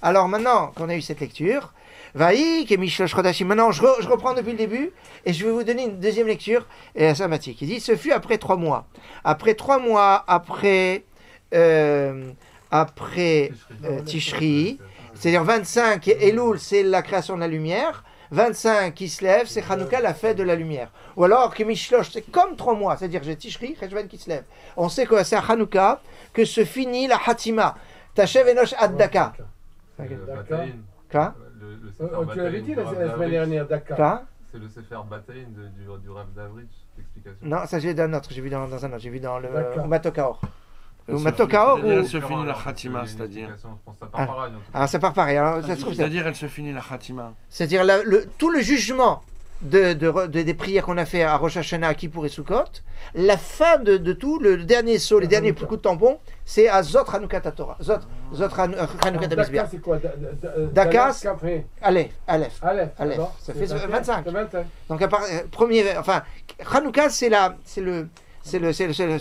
Alors maintenant qu'on a eu cette lecture, Vaïk et Mishlosh Chodashim. Maintenant je reprends depuis le début et je vais vous donner une deuxième lecture sympathique. Il dit ce fut après 3 mois. Après Tishri, c'est-à-dire 25 Elul, c'est la création de la lumière. 25 qui se lève, c'est Hanouka, la fête de la lumière. Ou alors que Mishlosh, c'est comme 3 mois, c'est-à-dire j'ai Tishri, Cheshvan qui se lève. On sait que c'est à Hanouka que se finit la Hatima. Tashev Enosh Ad-Daka. Quoi? Tu l'avais dit la semaine dernière, Daka. Quoi? C'est le Sefer Bataïn du Rav Davridge, l'explication. Non, ça j'ai d'un autre, j'ai vu dans un autre, j'ai vu dans le Matokaor. Elle se finit la Khatima, c'est-à-dire. Ça part pareil. C'est-à-dire, elle se finit la Khatima. C'est-à-dire tout le jugement des prières qu'on a fait à Rosh Hashanah, à Kippour et Sukkot, la fin de tout, le dernier saut, les derniers coups de tampon, c'est à Zot Hanouka Torah. Zot Hanouka Tabisbia. Daka, c'est quoi? Daka, Aleph. Ça fait 25. 25. Donc, à part, premier, enfin, Hanouka, c'est le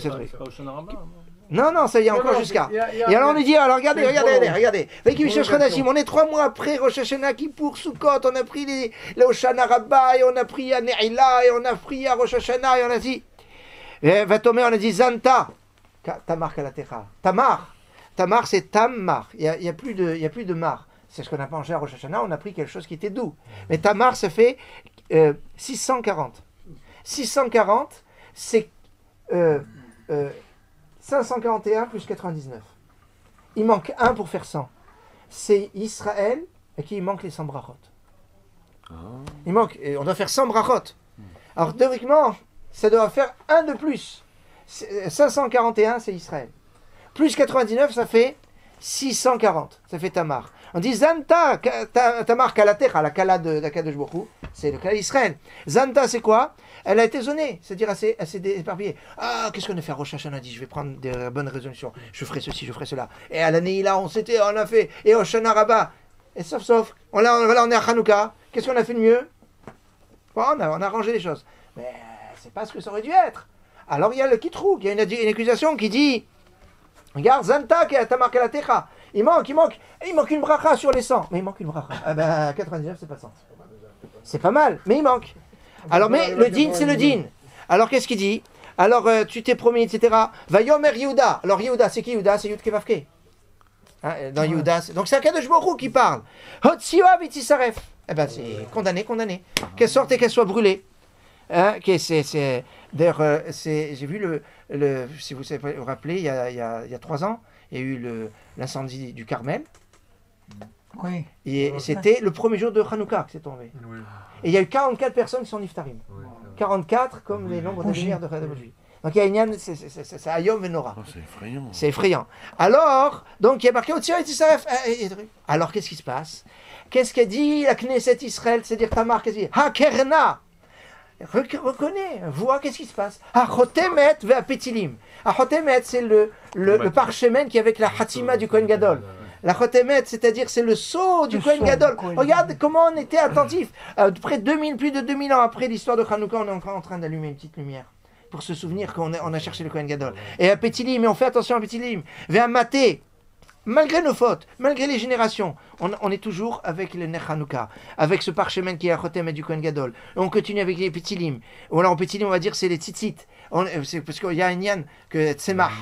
truc. Pas au Shonarabah. Non, ça y est encore jusqu'à. Et alors on nous dit, alors regardez. On est 3 mois après Rosh Hashanah Kippour, Sukkot, on a pris les Hoshana Rabbah, et on a pris à Ne'ila, et on a pris à Rosh Hashanah, et on a dit, Vatomé, on a dit Zanta, Tamar Kalatecha. Tamar c'est Tamar, il n'y a plus de mar. C'est ce qu'on a mangé à Rosh Hashanah, on a pris quelque chose qui était doux. Mais Tamar, ça fait 640. 640, c'est 541 plus 99. Il manque 1 pour faire 100. C'est Israël et qui manque les 100 brachot. Il manque, on doit faire 100 brachot. Alors théoriquement, ça doit faire 1 de plus. 541, c'est Israël. Plus 99, ça fait 640. Ça fait Tamar. On dit Zanta, Tamar Kalatecha, la Kala de Kadosh Baruch Hu, c'est le Kala d'Israël. Zanta, c'est quoi? Elle a été zonée, c'est-à-dire elle s'est éparpillée. Qu'est-ce qu'on a fait? Rosh Hashanah dit, je vais prendre des bonnes résolutions. Je ferai ceci, je ferai cela. Et à l'année là, on a fait. Et au Shana Rabbah. Et sauf, on est à Hanouka. Qu'est-ce qu'on a fait de mieux? Bon, on a arrangé les choses. Mais c'est pas ce que ça aurait dû être. Alors il y a le Kitrou, il y a une accusation qui dit, regarde, Zanta qui a Tamar Kalatecha. Il manque une bracha sur les 100. Mais il manque une bracha. 99, c'est pas 100. C'est pas mal, mais il manque. Alors, mais le din, c'est le din. Alors, qu'est-ce qu'il dit? Alors, tu t'es promis, etc. Vayomer Yehuda. Alors, Yehuda, c'est qui Yehuda? C'est Yud Kevavke. Dans Yehuda, donc c'est Akadosh Baruch Hu qui parle. Hotsioa Vitisaref. C'est condamné. Qu'elle sorte et qu'elle soit brûlée. D'ailleurs, j'ai vu si vous vous rappelez, il y a 3 ans, il y a eu l'incendie du Carmel. Oui. Et c'était le premier jour de Hanouka que c'est tombé. Oui. Et il y a eu 44 personnes qui sont niftarim. Oui, 44 comme les nombres de lumière de Khadabouji. Donc il y a une c'est Ayom Venora. C'est effrayant. C'est effrayant. Alors, donc il y a marqué Otsir et Tisaref. Alors qu'est-ce qui se passe? Qu'est-ce qu'a dit la Knesset Israël? C'est-à-dire Tamar, qu'est-ce qu'il dit? Hakerna. Reconnais, vois qu'est-ce qui se passe. Achotemet ve'apetilim. Achotemet, c'est le parchemin qui est avec la Hatima du Kohen Gadol. La Chotemet, c'est-à-dire c'est le sceau du Le Kohen sceau Gadol. du Kohen Regarde comment on était attentif. Plus de 2000 ans après l'histoire de Hanouka, on est encore en train d'allumer une petite lumière pour se souvenir qu'on a cherché le Kohen Gadol. Et à Pétilim, mais on fait attention à Pétilim. Vers Maté, malgré nos fautes, malgré les générations, on est toujours avec le Ner Hanouka, avec ce parchemin qui est à Chotemet du Kohen Gadol. Et on continue avec les Pétilim. Ou alors en Pétilim, on va dire c'est les tzitzit. C'est parce qu'il y a un yann que Tzemach,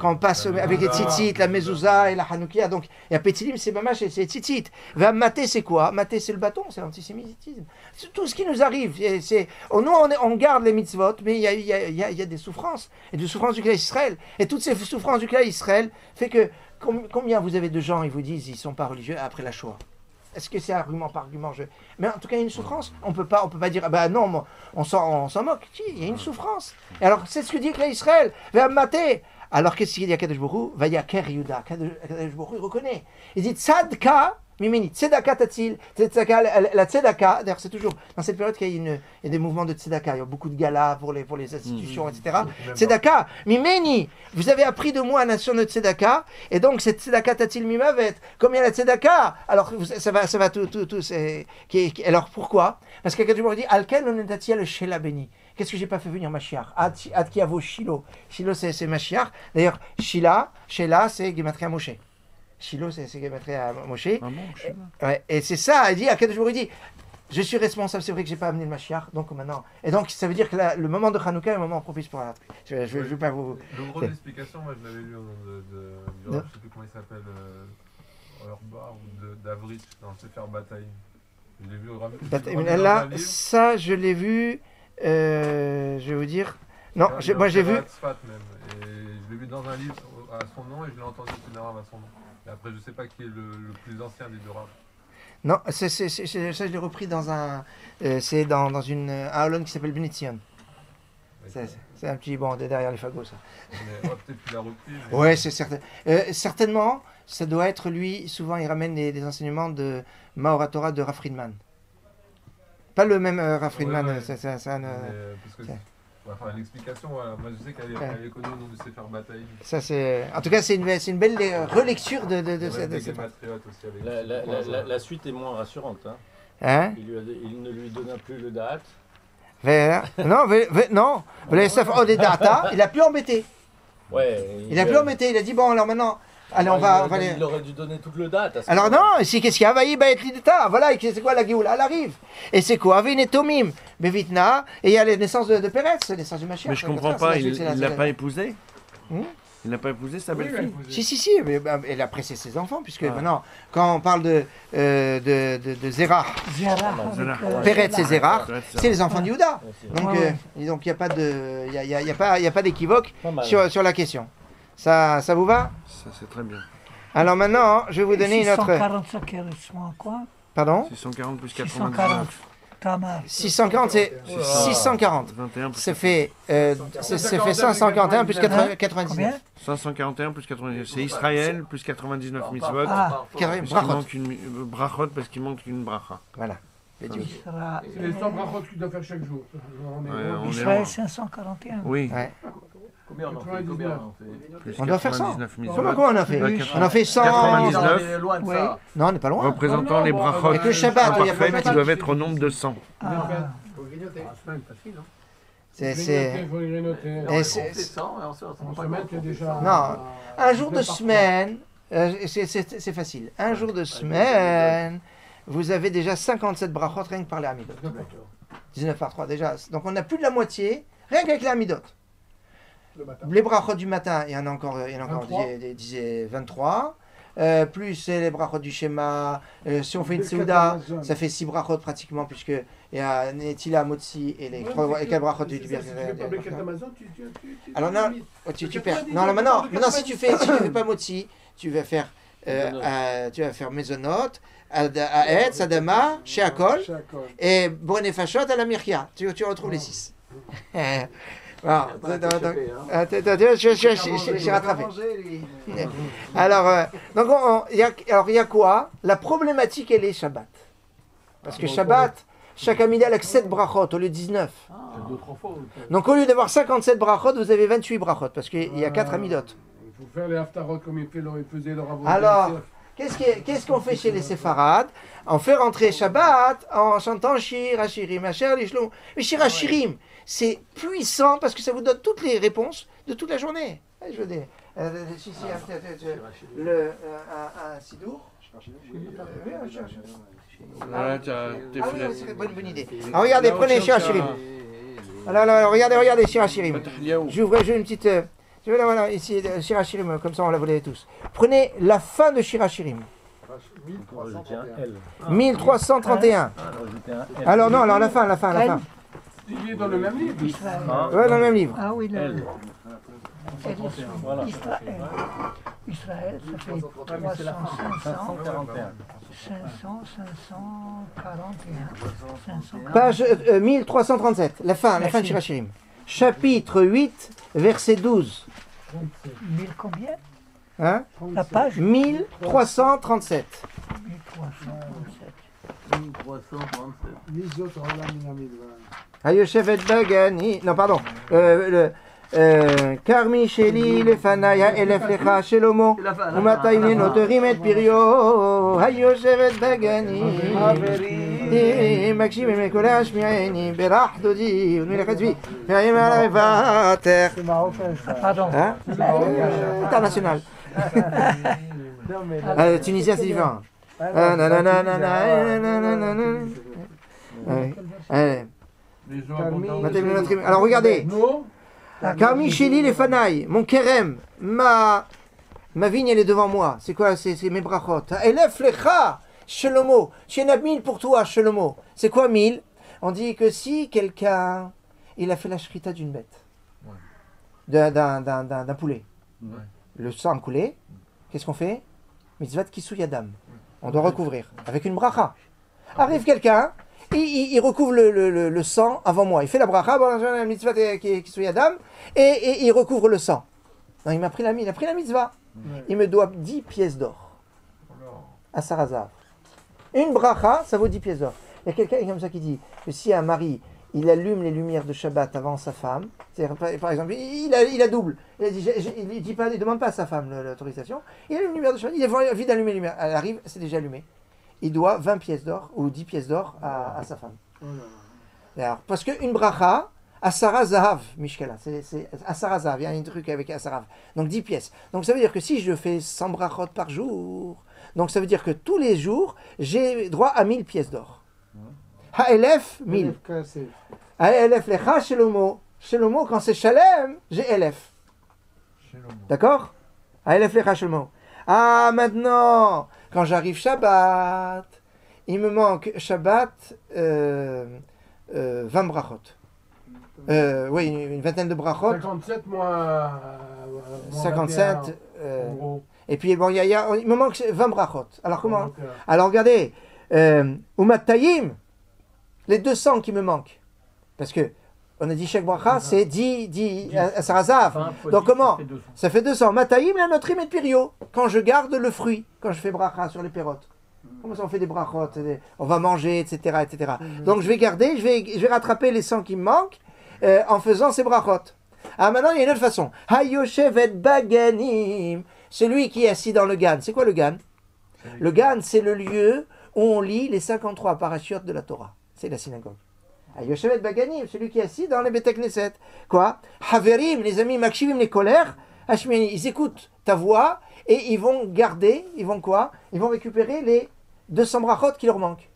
quand on passe avec les tzitzit, la mezouza et la hanoukia, donc il y a Pétilim, c'est mamash et c'est tzitzit. Maté, c'est quoi? Maté, c'est le bâton, c'est l'antisémitisme. C'est tout ce qui nous arrive. Nous, on garde les mitzvot, mais il y a des souffrances, et des souffrances du clan Israël. Et toutes ces souffrances du clan Israël fait que, combien vous avez de gens, ils vous disent, ils ne sont pas religieux après la Shoah? Est-ce que c'est argument par argument? Mais en tout cas, il y a une souffrance. On peut pas dire, ah ben non, on s'en moque. Si, il y a une souffrance. Et alors, c'est ce que dit Israël. Va mater. Alors, qu'est-ce qu'il dit à Kadosh Baruch Hu? Va yaker Yuda. Kadosh Baruch Hu, il reconnaît. Il dit, tzadka, mimeni, tzedaka tatil, la tzedaka. D'ailleurs, c'est toujours dans cette période qu'il y a des mouvements de tzedaka. Il y a beaucoup de galas pour les institutions, etc. Tzedaka, mimeni. Vous avez appris de moi, nation de tzedaka. Et donc, cette tzedaka tatil mimavet. Comme il y a la tzedaka, alors ça va tout. Alors, pourquoi? Parce que Kadosh Baruch Hu dit, alken onetati le shela béni. Qu'est-ce que j'ai pas fait venir Mashiach? Ad ki avo Shilo. Shilo, c'est Mashiach. D'ailleurs, Shela, c'est Gematria Moshe. Shilo, c'est Gematria Moshe. Ouais, et c'est ça, il dit, à quel jour il dit, je suis responsable, c'est vrai que j'ai pas amené le Mashiach, donc maintenant. Et donc, ça veut dire que le moment de Hanouka est un moment propice pour la. Je vais pas vous. Le gros d'explication, moi je l'avais lu au nom je sais plus comment il s'appelle, Orbar ou d'Avrit, dans le Sefer Bataille. Je l'ai vu au Rav. Là, ça, je l'ai vu. Je vais vous dire. Non, moi j'ai vu. Et je l'ai vu dans un livre à son nom et je l'ai entendu aussi d'un Rav à son nom. Et après, je sais pas qui est le plus ancien des deux Ravs. Non, ça je l'ai repris dans c'est dans un Aolon qui s'appelle Benetzion. C'est un petit bon derrière les fagots ça. Mais peut-être qu'il a repris. Mais... Ouais, c'est certain. Certainement, ça doit être lui. Souvent, il ramène des enseignements de Maorat Torah de Rav Friedman. Pas le même Rav Friedman, enfin, l'explication, voilà. Moi je sais qu'elle est connue au nom de Sefer Bataille. Ça, en tout cas, c'est une belle relecture de cette la suite est moins rassurante. Hein? Il ne lui donna plus le date. Non, il a plus embêté. Ouais, il a plus embêté, il a dit bon, alors maintenant. Allez, on va aller. Il aurait dû donner toute le date. Alors non, ici qu'est-ce qu'il y a? Voilà, c'est quoi la Géoula? Elle arrive. Et c'est quoi? Tomim, Bevitna, et il y a la naissance de Pérez, la naissance du Mashiach. Mais je comprends pas, il l'a pas épousée? Il n'a pas épousé sa belle-fille? Si, mais elle a pressé ses enfants, puisque maintenant, quand on parle de Zérah, Pérez et Zérah, c'est les enfants d'Yehuda. Donc il n'y a pas d'équivoque sur la question. Ça vous va? Ça, c'est très bien. Alors maintenant, je vais vous donner une autre... 640, ça correspond à quoi? Pardon? 640 plus 99. 640, c'est 640. 21 plus ça fait 551 plus 99. 541 plus 99. C'est Israël plus 99 mitzvot. Brachot parce qu'il manque une bracha. Voilà. C'est les 100 brachot que tu dois faire chaque jour. Israël 541. Oui. Ouais. Combien on en fait? On doit faire 100. Comment on a fait? On a fait 100. 99. Oui. Non, on n'est pas loin. Représentant les brachot avec le Shabbat, parfaits qui doivent être au nombre de 100. Non, un jour de semaine, c'est facile. Un jour de semaine, vous avez déjà 57 brachot rien que par les Amidot. 19 par 3 déjà. Donc on n'a plus de la moitié, rien qu'avec les Amidot. Les brachot du matin, il y en a encore, disait 23. Plus les brachot du schéma. Si on fait une Seuda, ça fait 6 brachot pratiquement, puisque il y a Netila, Motsi et les 4 brachot du Birkat. Alors non, tu perds. Non, maintenant si tu fais pas Motsi, tu vas faire Mezonot, Aetz, Adama, Sheakol, et Bonefashot à la Mirkia. Tu retrouves les 6. J'ai rattrapé. Alors, il y a quoi? La problématique, elle est Shabbat. Parce que Shabbat, chaque Amida a 7 brachot au lieu de 19. Donc au lieu d'avoir 57 brachot, vous avez 28 brachot, parce qu'il y a 4 Amidot. Pour faire les haftarot comme ils faisaient leur avocat. Alors, qu'est-ce qu'on fait chez les séfarades? On fait rentrer Shabbat en chantant Shir Hashirim, Asher Lishlomo. Le Shir Hashirim, c'est puissant parce que ça vous donne toutes les réponses de toute la journée. Je veux dire, un sidour. Voilà, t'es Ah oui, filé. c'est une bonne idée. Alors regardez, prenez Shir Hashirim. Alors, regardez Shir Hashirim. J'ouvre une petite... Voilà, ici, Shir Hashirim, comme ça on la volait tous. Prenez la fin de Shir Hashirim. 1331. Alors non, alors la fin. Il est dans le même livre. Ouais, dans le même livre. Ah oui, là. Voilà. Israël, ça fait 300, 500, 541. Page 1337, la fin de Shir Hashirim. Chapitre 8, verset 12. 1000 combien? Hein? La page 1337. 1337. Hayoshevet Bagani. Non, pardon. Karmi Sheli Lefanaya Elef Lecha Shelomo. Umatayne Noterim et Pirio. Hayoshevet Bagani. Maxime Mekola Shmiaeni. Berach Dodi. Unmilechazvi. Ferrim Alarevater. Pardon. Hein? International. Tunisien, c'est différent. Alors regardez. Karmi Sheli les Fanaï, mon Kerem, ma vigne elle est devant moi. C'est quoi? C'est mes brachot. Elef Lecha Shelomo. Tu en as 1000 pour toi, Shelomo. C'est quoi 1000? On dit que si quelqu'un il a fait la shrita d'une bête, d'un poulet, le sang a coulé, qu'est-ce qu'on fait? Mitzvat Kisuyadam. On doit recouvrir avec une bracha. Arrive quelqu'un, il recouvre le sang avant moi. Il fait la bracha, la mitzvah Kisuyadam, et il recouvre le sang. Non, il a pris la mitzvah. Il me doit 10 pièces d'or. À Sarazav. Une bracha, ça vaut 10 pièces d'or. Il y a quelqu'un comme ça qui dit que si un mari, il allume les lumières de Shabbat avant sa femme, par exemple, il a double. Il ne demande pas à sa femme l'autorisation. Il allume les lumières de Shabbat, il a envie d'allumer les lumières. Elle arrive, c'est déjà allumé. Il doit 20 pièces d'or ou 10 pièces d'or à sa femme. Alors, parce qu'une bracha, Asara Zahav, Mishkala, c'est Asara Zahav, il y a un truc avec Asarav. Donc 10 pièces. Donc ça veut dire que si je fais 100 brachot par jour, donc ça veut dire que tous les jours, j'ai droit à 1000 pièces d'or. Ha'elef, 1000. Ha'elef lecha shelomo. Shelomo, quand c'est Shalem, j'ai elef. D'accord? Ha'elef lecha shelomo. Ah, maintenant, quand j'arrive Shabbat, il me manque Shabbat 20 brachot. Oui, une vingtaine de brachot. 57 moins 57. en gros. Et puis, bon, il me manque 20 brachot. Alors, comment? Alors, regardez. Umatayim, les 200 qui me manquent. Parce que, on a dit chaque bracha, c'est 10 Sarazav. Donc, comment? Ça fait 200. Matayim, la notrim et pirio. Quand je garde le fruit, quand je fais bracha sur les pérotes. Comment ça, on fait des brachot, on va manger, etc. etc. Donc, je vais garder, je vais rattraper les 100 qui me manquent en faisant ces brachot. Ah, maintenant, il y a une autre façon. Hayoshevet baganim. Celui qui est assis dans le Gan. C'est quoi le Gan? Le Gan, c'est le lieu où on lit les 53 parachutes de la Torah. C'est la synagogue. Hayoshevet baganim, celui qui est assis dans les Beit Knesset. Quoi? Haverim, les amis, Makshivim, les colères. Hashmiani, ils écoutent ta voix et ils vont garder, ils vont quoi? Ils vont récupérer les 200 brachot qui leur manquent.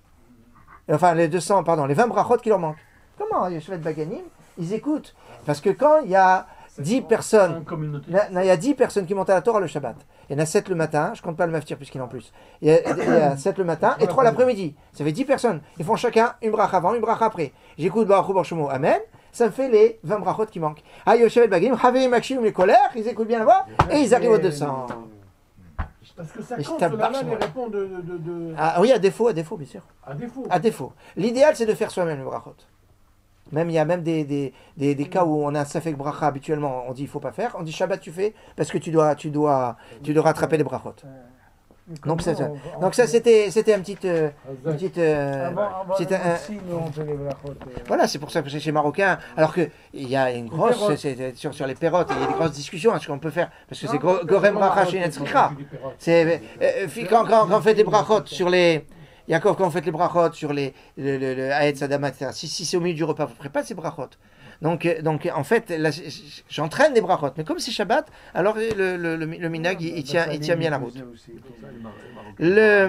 Enfin, les 20 brachot qui leur manquent. Comment Hayoshevet baganim? Ils écoutent. Parce que quand il y a 10 personnes, il y a 10 personnes qui montent à la Torah le Shabbat. Il y en a 7 le matin, je ne compte pas le maftir puisqu'il est en plus. Il y a 7 le matin et 3 l'après-midi. Ça fait 10 personnes. Ils font chacun une bracha avant, une bracha après. J'écoute Baruch Hu Baruch Shemo, Amen. Ça me fait les 20 brachot qui manquent. Hayoshevet bagim, Havei Makshim les colères, ils écoutent bien la voix et ils arrivent aux 200. Parce que ça compte, là, les réponses de... Ah oui, à défaut, bien sûr. À défaut. À défaut. L'idéal, c'est de faire soi-même le brachot. Même il y a même des cas où on a un safek bracha habituellement, on dit il faut pas faire. On dit Shabbat tu fais parce que tu dois rattraper les brachot. Donc ça c'était un petit voilà, c'est pour ça que chez les Marocains, alors que il y a une grosse sur les pérotes, il y a des grosses discussions, est-ce qu'on peut faire, parce que c'est Gorem Bracha chez Netzricha. C'est quand on fait des brachot sur les Yaakov, quand on fait les brachot sur le Haetz Adama, etc. Si c'est au milieu du repas, vous ne ferez pas ces brachot. Donc en fait, là, j'entraîne des brachot, mais comme c'est Shabbat, alors le minag il tient bien la route. Je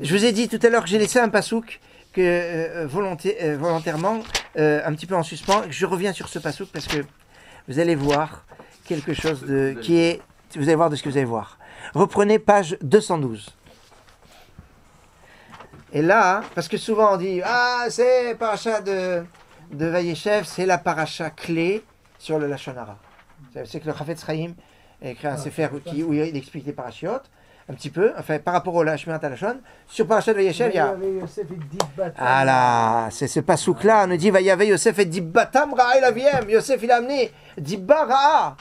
vous ai dit tout à l'heure que j'ai laissé un pasouk que volontairement un petit peu en suspens. Je reviens sur ce pasouk parce que vous allez voir quelque chose vous allez voir de ce que vous allez voir. Reprenez page 212. Et là, parce que souvent on dit c'est paracha de Vayeshev, c'est la paracha clé sur le Lashon Hara. C'est que le Chafetz Chaim a écrit un sefer où il explique les parachiotes un petit peu, enfin par rapport au Shmirat HaLashon. Sur paracha de Vayeshev, il y a c'est ce pasouk là, on nous dit Vayave Yosef et Dibbatam Ra'a Elaviem. Yosef il a amené Dibba Ra'a.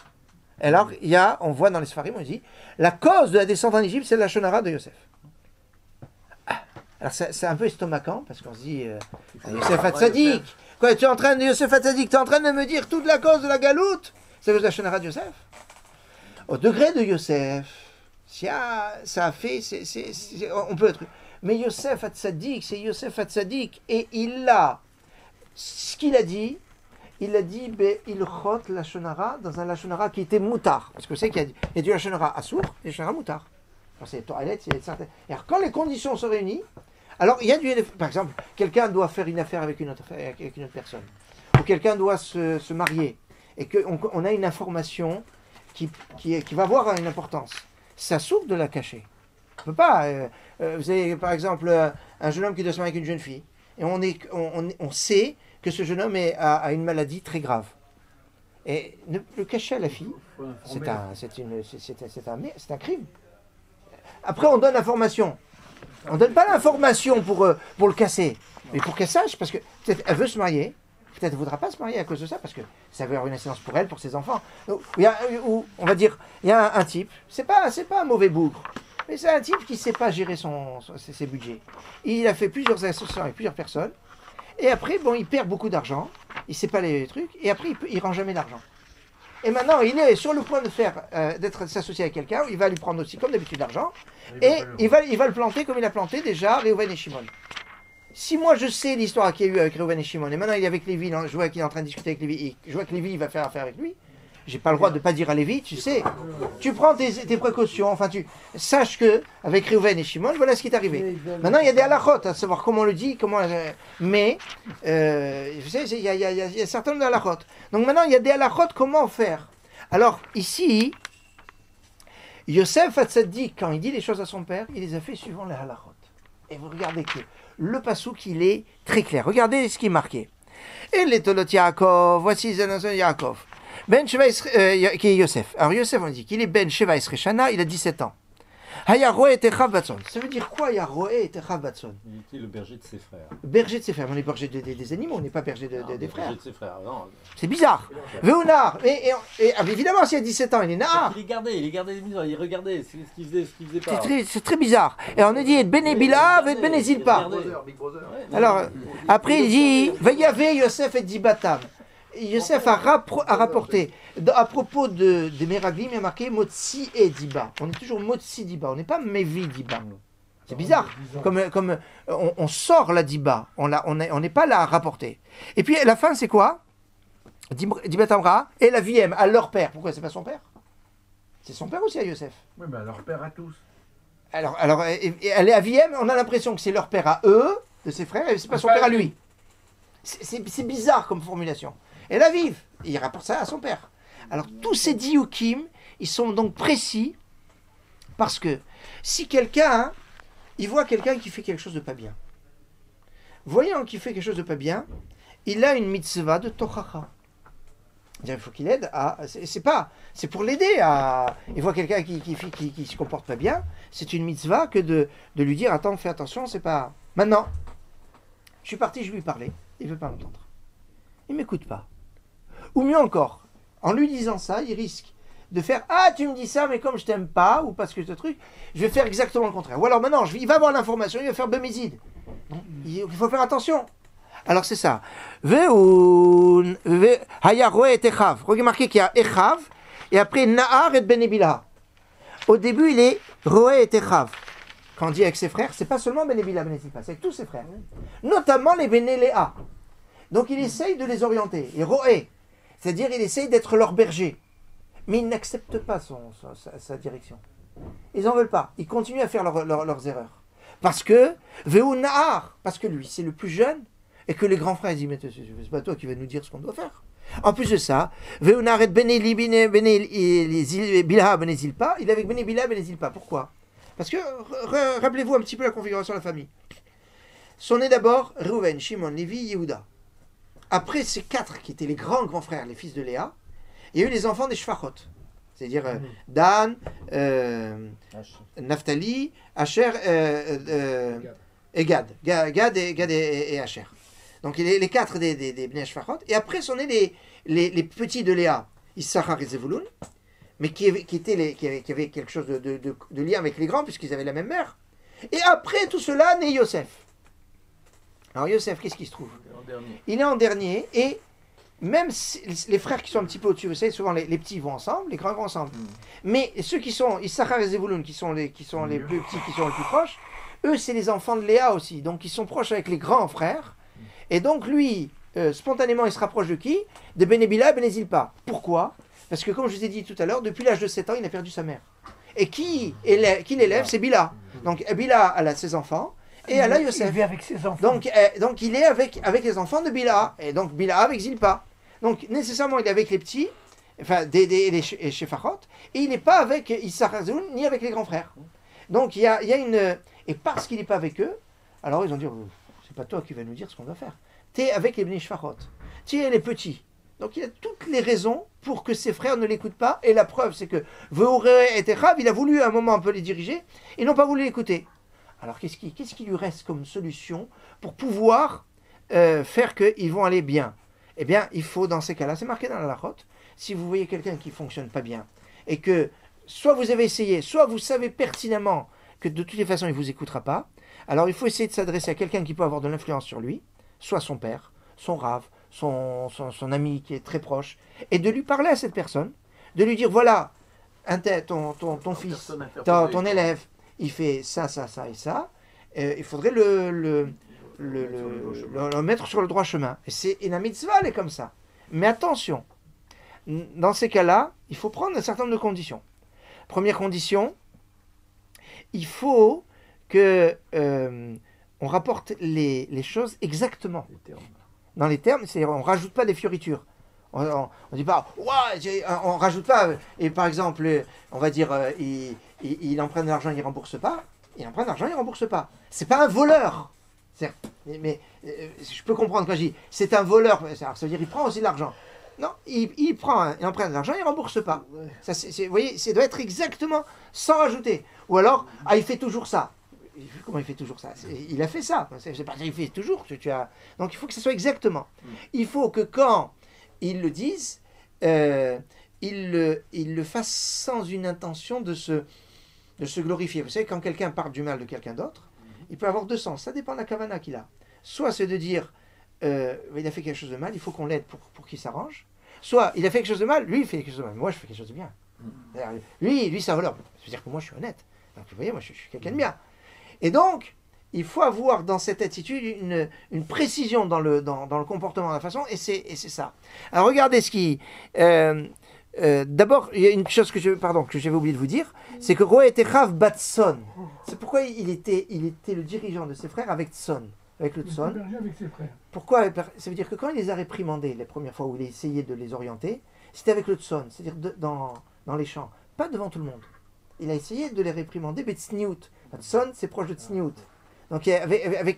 Alors on voit dans les Sfarim, on dit la cause de la descente en Égypte, c'est le Lashon Hara de Yosef. Alors c'est un peu estomacant parce qu'on se dit Yosef Hatzadik, quoi, tu es en train de Yosef Hatzadik, tu es en train de me dire toute la cause de la galoute, c'est le Lashon Hara de Yosef. Au degré de Yosef, ça a fait, on peut être. Mais Yosef Hatzadik, c'est Yosef Hatzadik, et ce qu'il a dit, il chot Lashon Hara dans un Lashon Hara qui était moutar, parce que c'est qu'il y a du Lashon Hara assour et du Lashon Hara moutar. C'est toilette, c'est certain. Et alors, quand les conditions sont réunies, alors il y a par exemple, quelqu'un doit faire une affaire avec une autre personne, ou quelqu'un doit se marier, et qu'on a une information qui va avoir une importance. Ça souffre de la cacher. On peut pas. Vous avez par exemple un jeune homme qui doit se marier avec une jeune fille, et on sait que ce jeune homme a une maladie très grave. Et le cacher à la fille, c'est un crime. Après, on donne l'information. On ne donne pas l'information pour le casser, mais pour qu'elle sache, parce que peut-être elle veut se marier, peut-être elle ne voudra pas se marier à cause de ça, parce que ça va avoir une incidence pour elle, pour ses enfants. Donc, on va dire, il y a un type, c'est pas un mauvais bougre, mais c'est un type qui ne sait pas gérer ses budgets. Il a fait plusieurs associations avec plusieurs personnes, et après, il perd beaucoup d'argent, il ne sait pas les trucs, et après, il ne rend jamais l'argent. Et maintenant, il est sur le point de s'associer avec quelqu'un, où il va lui prendre aussi, comme d'habitude, l'argent, et il va le planter comme il a planté déjà Réhouven et Shimon. Si moi je sais l'histoire qu'il y a eu avec Réhouven et Shimon, et maintenant il est avec Lévi, je vois qu'il est en train de discuter avec Lévi, je vois que Lévi va faire affaire avec lui, j'ai pas le droit de ne pas dire à Lévi, tu sais, tu prends tes précautions, enfin tu saches que avec Réhouven et Shimon, voilà ce qui est arrivé. Maintenant il y a des halachot, à savoir comment on le dit, mais vous savez, il y a certains halachot. Donc maintenant il y a des halachot, comment faire. Alors ici, Yosef Hatzadik, quand il dit les choses à son père, il les a fait suivant les halachot. Et vous regardez que le pasouk, il est très clair. Regardez ce qui est marqué. Et les Tolot Yaakov, voici les annonces de Yaakov. Ben Sheva qui est Yosef. Alors Yosef, on dit qu'il est Ben Sheva Shana, il a 17 ans. Hayaroe et Techav Batson. Ça veut dire quoi, Hayaroe et Techav Batson? Il était le berger de ses frères. Berger de ses frères. On est berger des animaux, on n'est pas berger des frères. Berger de ses frères, non. C'est bizarre. Veunar. Et évidemment, s'il a 17 ans, il est Nahar. Il gardait les maisons, il regardait ce qu'il faisait pas. C'est très bizarre. Et on a dit Ben Bila, Ben Zilpa. Alors, après, il dit Vayave Yosef et Dibatam. Yosef a rapporté, à propos des Meraglim, il y a marqué Motsi et Diba. On est toujours Motsi Diba, on n'est pas Mevi Diba. C'est bizarre. Comme on sort la Diba, on n'est pas là à rapporter. Et puis la fin, c'est quoi? Diba Tamra et la Viem à leur père. Pourquoi c'est pas son père? C'est son père aussi à Yosef. Oui, mais à leur père à tous. Alors elle est à Viem, on a l'impression que c'est leur père à eux, de ses frères, et c'est pas son père à lui. C'est bizarre comme formulation. Et la vive, il rapporte ça à son père. Alors tous ces dioukim, ils sont donc précis, parce que si quelqu'un, il voit quelqu'un qui fait quelque chose de pas bien, voyant qu'il fait quelque chose de pas bien, il a une mitzvah de tochacha. Il faut qu'il aide à... C'est pour l'aider à... Il voit quelqu'un qui se comporte pas bien, c'est une mitzvah que de lui dire, attends, fais attention, c'est pas... Maintenant, je suis parti, je lui parlais, il veut pas m'entendre. Il m'écoute pas. Ou mieux encore, en lui disant ça, il risque de faire ah tu me dis ça mais comme je t'aime pas ou parce que ce truc, je vais faire exactement le contraire. Ou alors maintenant il va avoir l'information, il va faire bémézide. Il faut faire attention. Alors c'est ça. Remarquez qu'il y a Echav et après Nahar et Bnei Bilha. Au début il est Roé et Echav. Quand on dit avec ses frères, c'est pas seulement Bnei Bilha, Bnei Zilpa, c'est avec tous ses frères. Notamment les Bnei Léa. Donc il essaye de les orienter. Et Roé, c'est-à-dire il essaye d'être leur berger. Mais ils n'acceptent pas sa direction. Ils n'en veulent pas. Ils continuent à faire leurs erreurs. Parce que, parce que lui, c'est le plus jeune, et que les grands frères disent, mais c'est pas toi qui vas nous dire ce qu'on doit faire. En plus de ça, il est avec Bnei Bilha, Bnei Zilpa. Pourquoi? Parce que, rappelez-vous un petit peu la configuration de la famille. Sont nés d'abord Reuven, Shimon, Lévi, Yehuda. Après ces 4 qui étaient les grands frères, les fils de Léa, il y a eu les enfants des Shfachot, c'est-à-dire Dan, Naphtali, Asher et Gad. Gad et Asher. Donc les 4 des Bnei Shfachot. Et après sont nés les petits de Léa, Issachar et Zevulun, mais qui avaient quelque chose de lien avec les grands, puisqu'ils avaient la même mère. Et après tout cela, naît Yosef. Alors Yosef, qu'est-ce qui se trouve? Il est en dernier, et même si les frères qui sont un petit peu au-dessus, vous savez, souvent les petits vont ensemble, les grands vont ensemble. Mais ceux qui sont Issachar et Zevulun, qui sont les plus petits, qui sont les plus proches, eux, c'est les enfants de Léa aussi. Donc, ils sont proches avec les grands frères. Et donc, lui, spontanément, il se rapproche de qui? De Bnei Bilha et Bnei Zilpa. Pourquoi? Parce que, comme je vous ai dit tout à l'heure, depuis l'âge de 7 ans, il a perdu sa mère. Et qui l'élève? C'est Bilha. Donc, Bilha, elle a ses enfants. Et elle a Yosef. Il vit avec ses enfants. Donc il est avec les enfants de Bilha. Et donc Bilha avec Zilpa. Donc nécessairement il est avec les petits, enfin les Shefachot, et il n'est pas avec Issachar ni avec les grands frères. Donc il y a une... Et parce qu'il n'est pas avec eux, alors ils ont dit, c'est pas toi qui vas nous dire ce qu'on doit faire. Tu es avec les Bnei Shefachot. Tu es les petits. Donc il a toutes les raisons pour que ses frères ne l'écoutent pas. Et la preuve c'est que Ve'oreh et Echav, il a voulu à un moment un peu les diriger, ils n'ont pas voulu l'écouter. Alors, qu'est-ce qui lui reste comme solution pour pouvoir faire qu'ils vont aller bien? Eh bien, il faut, dans ces cas-là, c'est marqué dans la halachot, si vous voyez quelqu'un qui ne fonctionne pas bien, et que soit vous avez essayé, soit vous savez pertinemment que de toutes les façons, il ne vous écoutera pas, alors il faut essayer de s'adresser à quelqu'un qui peut avoir de l'influence sur lui, soit son père, son rave, son ami qui est très proche, et de lui parler à cette personne, de lui dire, voilà, ton fils, ton élève, il fait ça, ça, ça et ça, il faudrait le mettre sur le droit chemin. Et la mitzvah, elle est comme ça. Mais attention, dans ces cas-là, il faut prendre un certain nombre de conditions. Première condition, il faut que on rapporte les choses exactement. Dans les termes, c'est-à-dire on ne rajoute pas des fioritures. On ne dit pas, ouais, on rajoute pas, et par exemple, on va dire, il emprunte de l'argent, il ne rembourse pas. Il emprunte de l'argent, il ne rembourse pas. C'est pas un voleur. Mais je peux comprendre quand je dis, c'est un voleur. Alors, ça veut dire, il prend aussi de l'argent. Non, il emprunte de l'argent, il ne rembourse pas. Ça, vous voyez, ça doit être exactement sans rajouter. Ou alors, il fait toujours ça. Comment il fait toujours ça? Il a fait ça. C'est pas il fait toujours. Donc il faut que ça soit exactement. Il faut que quand ils le disent, ils le fassent sans une intention de se glorifier. Vous savez, quand quelqu'un parle du mal de quelqu'un d'autre, il peut avoir deux sens. Ça dépend de la kavana qu'il a. Soit c'est de dire, il a fait quelque chose de mal, il faut qu'on l'aide pour qu'il s'arrange. Soit il a fait quelque chose de mal, lui il fait quelque chose de mal, moi je fais quelque chose de bien. Lui c'est un voleur. C'est-à-dire que moi je suis honnête. Donc vous voyez, moi je suis quelqu'un de bien. Et donc, il faut avoir dans cette attitude une précision dans le comportement, dans la façon, et c'est ça. Alors regardez ce qui... d'abord, il y a une chose que j'avais oublié de vous dire, c'est que Roé était Rav Batson. C'est pourquoi il était le dirigeant de ses frères avec Tson, avec le Tson. Pourquoi? Ça veut dire que quand il les a réprimandés les premières fois où il a essayé de les orienter, c'était avec le Tson, c'est-à-dire dans les champs, pas devant tout le monde. Il a essayé de les réprimander, mais Tsniout. Tson, c'est proche de Tsniout. Donc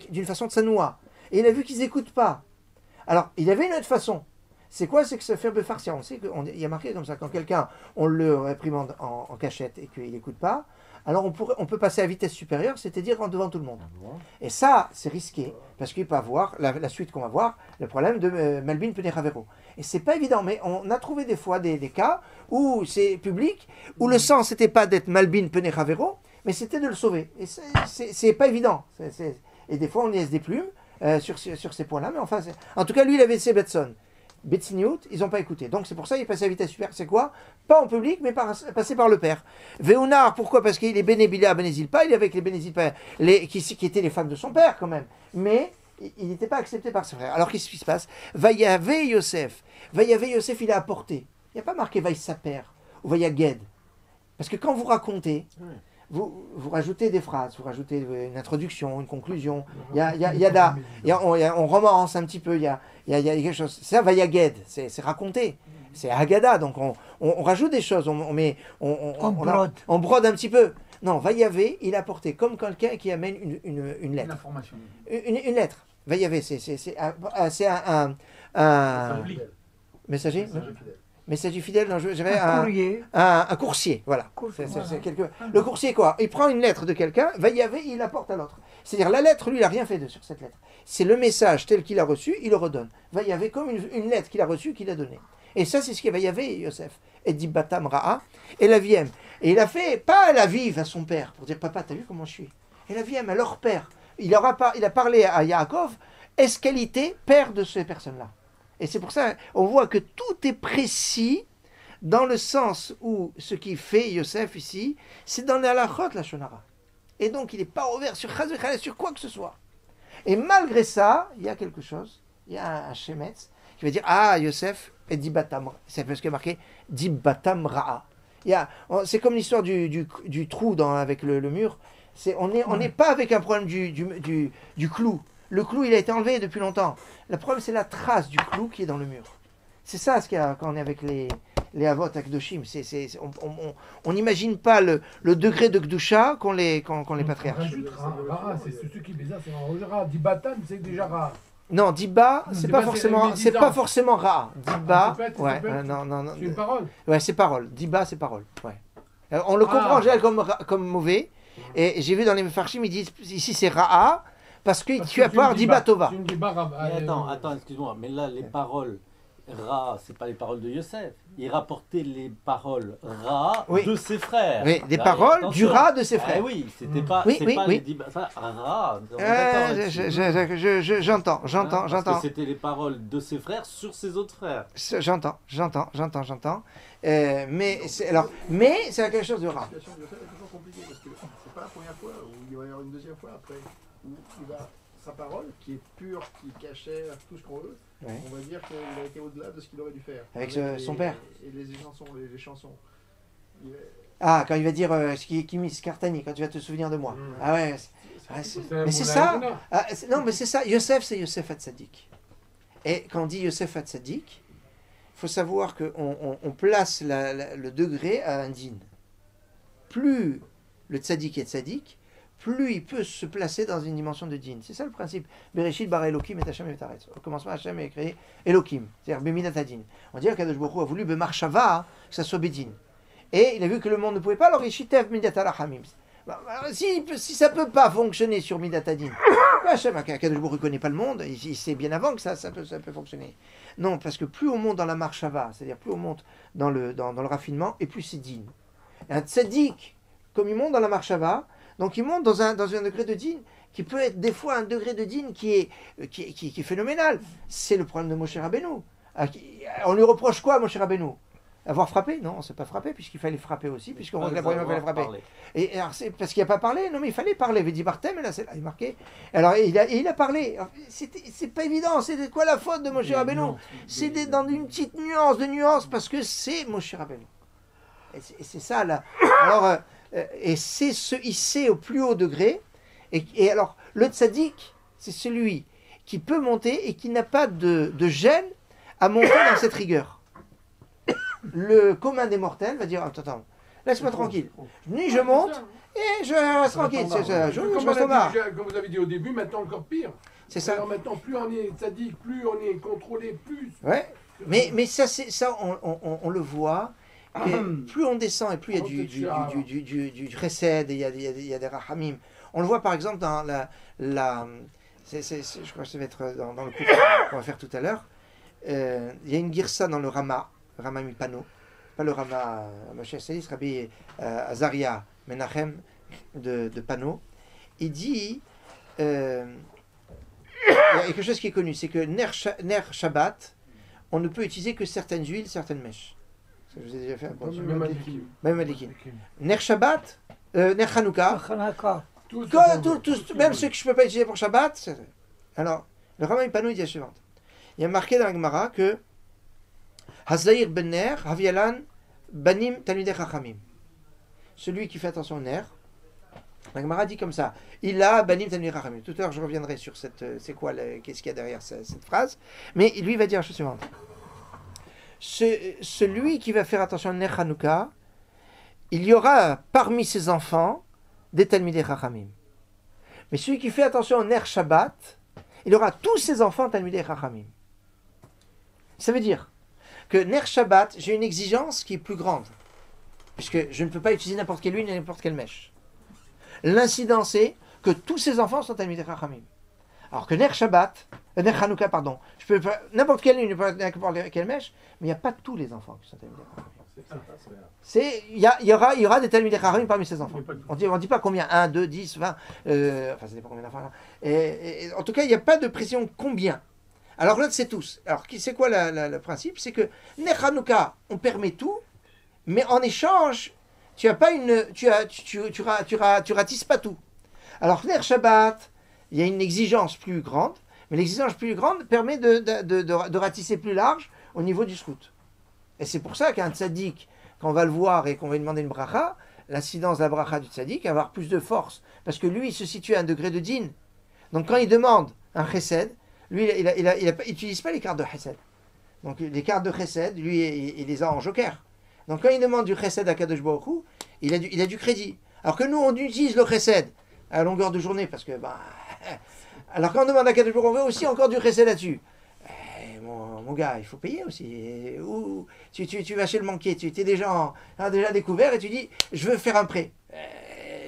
d'une façon tsanoua. Et il a vu qu'ils n'écoutent pas. Alors, il avait une autre façon. C'est quoi? C'est que se faire befarsia. On sait qu'il y a marqué comme ça, quand quelqu'un, on le réprimande en cachette et qu'il n'écoute pas, alors on peut passer à vitesse supérieure, c'est-à-dire devant tout le monde. Et ça, c'est risqué, parce qu'il peut avoir, la suite qu'on va voir, le problème de Malbin Penechavero. Et c'est pas évident, mais on a trouvé des fois des cas où c'est public, où le sens n'était pas d'être Malbin Penechavero, mais c'était de le sauver. Et c'est pas évident. Et des fois, on laisse des plumes sur ces points-là, mais enfin, en tout cas, lui, il avait ses Betson. Betsiniout, ils n'ont pas écouté. Donc c'est pour ça qu'il est passé à vitesse supérieure. C'est quoi? Pas en public, mais passé par le père. Véonar, pourquoi? Parce qu'il est Bénébila, Bénézilpa, il est avec les Bénézilpa, qui étaient les femmes de son père quand même. Mais il n'était pas accepté par ses frères. Alors qu'est-ce qui se passe? Vayavé Yosef. Vayavé Yosef, il a apporté. Il n'y a pas marqué Vaï sa père ou Vayaged. Parce que quand vous racontez, vous rajoutez des phrases, vous rajoutez une introduction, une conclusion. On romance un petit peu. Il y a quelque chose. Ça, Vayaged, c'est raconté. C'est Haggadah, donc on rajoute des choses. On brode un petit peu. Non, Vayavé, il a porté comme quelqu'un qui amène une lettre. Une information. Une lettre. Vayavé, c'est un messager. Messager fidèle, non, j'avais un coursier, voilà. Le coursier, quoi? Il prend une lettre de quelqu'un, Vayavé, il la porte à l'autre. C'est-à-dire, la lettre, lui, il n'a rien fait sur cette lettre. C'est le message tel qu'il a reçu, il le redonne. Vayavé, comme une lettre qu'il a reçue, qu'il a donnée. Et ça, c'est ce qu'il y a Vayavé, Yosef. Et dit Batam Ra'a, et la vième. Et il a fait, pas la vive à son père, pour dire, papa, t'as vu comment je suis? Et la vième à leur père. Il a parlé à Yaakov, escalité, père de ces personnes-là. Et c'est pour ça on voit que tout est précis dans le sens où ce qui fait Yosef ici, c'est dans la halachot, la shonara. Et donc il n'est pas ouvert sur quoi que ce soit. Et malgré ça, il y a quelque chose, il y a un shemetz qui va dire Yosef est dibatam. C'est parce qu'il y a marqué dibatam ra'a. C'est comme l'histoire du trou avec le mur. On n'est pas avec un problème du clou. Le clou, il a été enlevé depuis longtemps. Le problème, c'est la trace du clou qui est dans le mur. C'est ça ce qu'il y a quand on est avec les avot à Kedoshim. On n'imagine pas le degré de Kedusha qu'ont les patriarches. C'est ceux qui bizarre, c'est en Dibatam, c'est déjà rare. Non, Diba, c'est pas forcément Ra. Diba, non. C'est une parole. Ouais, c'est parole. Diba, c'est parole. Ouais. On le comprend en général comme mauvais. Et j'ai vu dans les Mefarshim, ils disent ici c'est Ra'a. Parce que tu as peur d'Ibatova. Attends, excuse-moi, mais là, les paroles Ra, c'est pas les paroles de Yosef. Il rapportait les paroles Ra de ses frères. Oui, des paroles du Ra de ses frères. Oui, c'était pas, les Ra. J'entends. Parce que c'était les paroles de ses frères sur ses autres frères. J'entends. Mais c'est quelque chose de Ra. La situation de Yosef est toujours compliquée parce que c'est pas la première fois où il va y avoir une deuxième fois après. Où il a sa parole qui est pure, qui est cachère, tout ce qu'on veut, on va dire qu'il a été au-delà de ce qu'il aurait dû faire. Avec son père. Et les chansons. Quand il va dire Kimis Kartani, quand tu vas te souvenir de moi. Mais c'est ça. Non, mais c'est ça. Yosef, c'est Yosef Hatzadik. Et quand on dit Yosef Hatzadik, il faut savoir qu'on place le degré à un din. Plus le tzaddik est tzaddik, plus il peut se placer dans une dimension de din. C'est ça le principe. Bereshit bara Elohim et Hashem et Taretz. Au commencement, Hashem a créé Elohim, c'est-à-dire Bemidat Hadin. On dirait qu'Akadosh Baruch Hu a voulu Bemarshava, que ça soit Bedin. Et il a vu que le monde ne pouvait pas, alors il chitev Midat Alachamim. Si ça ne peut pas fonctionner sur Midat Hadin, Hashem, Akadosh Baruch Hu ne connaît pas le monde, il sait bien avant que ça peut fonctionner. Non, parce que plus on monte dans la Marshava, c'est-à-dire plus on monte dans le raffinement, et plus c'est din. Un tzaddik, comme il monte dans la Marshava, donc il monte dans un degré de din qui peut être des fois un degré de din qui est phénoménal. C'est le problème de Moshe Rabbeinu. On lui reproche quoi, Moshe Rabbeinu? Avoir frappé? Non, on ne s'est pas frappé, puisqu'il fallait frapper aussi, puisqu'on regarde la première fois qu'il fallait frapper. Et alors, c'est parce qu'il n'a pas parlé? Non, mais il fallait parler. Il dit Barthème, et là, c'est là, il est marqué. Alors, il a parlé. C'est pas évident. C'est quoi la faute de Moshe Rabbeinu? C'est dans une petite nuance, parce que c'est Moshe Rabbeinu. Et c'est ça, là. Alors, et c'est se hisser au plus haut degré. Et alors, le tzaddik, c'est celui qui peut monter et qui n'a pas de gêne à monter dans cette rigueur. Le commun des mortels va dire attends, laisse-moi tranquille. Ni je monte et je reste tranquille. Comme vous avez dit au début, maintenant encore pire. C'est ça. Alors maintenant, plus on est tzaddik, plus on est contrôlé, plus. Ouais. Mais ça, on le voit. plus on descend et plus il y a du chesed, et il y a des rachamim. On le voit par exemple dans je crois que ça va être dans le cours qu'on va faire tout à l'heure. Il y a une girsa dans le Rama Mipano, pas le Rama Moshe Salis, Rabbi Azaria Menachem de Pano. Il dit, il y a quelque chose qui est connu, c'est que Ner Shabbat, on ne peut utiliser que certaines huiles, certaines mèches. Ça, je vous ai déjà fait. Même Madikin. Ner Shabbat, Ner Hanouka, même ceux que je ne peux pas utiliser pour Shabbat. Alors, le Rama Mipano, il dit la suivante. Il y a marqué dans la Gemara que Hazlaïr ben Ner, Havialan, Banim, Talmidei Chachamim. Celui qui fait attention au Ner, la Gemara dit comme ça. Il a Banim, Talmidei Chachamim. Tout à l'heure, je reviendrai sur c'est quoi, qu'est-ce qu'il y a derrière cette phrase. Mais lui, il va dire la chose suivante. Celui qui va faire attention au Ner Hanouka, il y aura parmi ses enfants des Talmidei Chachamim. Mais celui qui fait attention au Ner Shabbat, il aura tous ses enfants Talmidei Chachamim. Ça veut dire que Ner Shabbat, j'ai une exigence qui est plus grande, puisque je ne peux pas utiliser n'importe quelle huile ni n'importe quelle mèche. L'incidence est que tous ses enfants sont Talmidei Chachamim. Alors que Ner Hanouka, pardon, je peux pas n'importe quelle huile, n'importe quelle mèche, mais il n'y a pas tous les enfants qui sont Talmidei Chachamim. Il y aura des Talmidei Chachamim parmi ses enfants. On ne dit pas combien, 1, 2, 10, 20, enfin ça dépend combien d'enfants. En tout cas, il n'y a pas de précision combien. Alors là, c'est tous. Alors, c'est quoi le principe? C'est que Ner Hanouka, on permet tout, mais en échange, tu ratisses pas tout. Alors, Ner Shabbat, il y a une exigence plus grande, mais l'exigence plus grande permet de ratisser plus large au niveau du srout. Et c'est pour ça qu'un tzaddik, quand on va le voir et qu'on va lui demander une bracha, l'incidence de la bracha du tzaddik va avoir plus de force, parce que lui, il se situe à un degré de din. Donc, quand il demande un chesed, lui, il n'utilise pas les cartes de chesed. Donc, les cartes de chesed, lui, il les a en joker. Donc, quand il demande du chesed à Kadosh Baruch Hu, il a du crédit. Alors que nous, on utilise le chesed à longueur de journée, parce que, alors quand on demande à Kadosh Baruch Hu, on veut aussi encore du chesed là-dessus. Mon gars, il faut payer aussi. Ou tu vas chez le banquier, tu t'es déjà découvert et tu dis, je veux faire un prêt.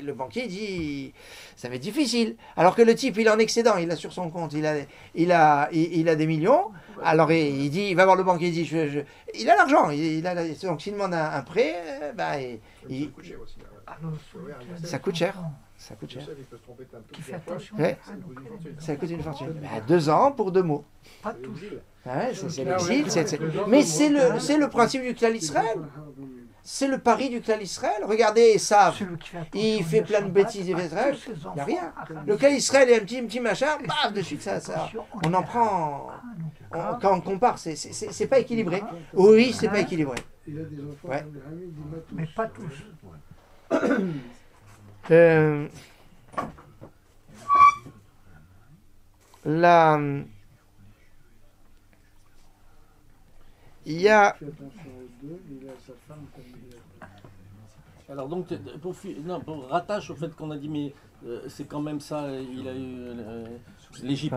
Le banquier dit, ça va être difficile. Alors que le type, il est en excédent, il a sur son compte, il a des millions. Alors il dit, il va voir le banquier, il dit, il a l'argent. Donc s'il demande un prêt, ça coûte cher. Ça coûte cher. Ouais. Ça coûte une fortune. 2 ans pour 2 mots. Pas tous. Ouais, c'est l'exil. Mais c'est le principe du clan Israël. C'est le pari du clan Israël. Regardez Esav, il fait plein de bêtises. Il n'y a rien. Le clan Israël est un petit machin, baf, de suite, ça. On en prend. Quand on compare, c'est pas équilibré. Oui, c'est pas équilibré. Ouais. Mais pas tous. Il y a. Alors donc, pour rattache au fait qu'on a dit, mais c'est quand même ça, il a eu l'Égypte,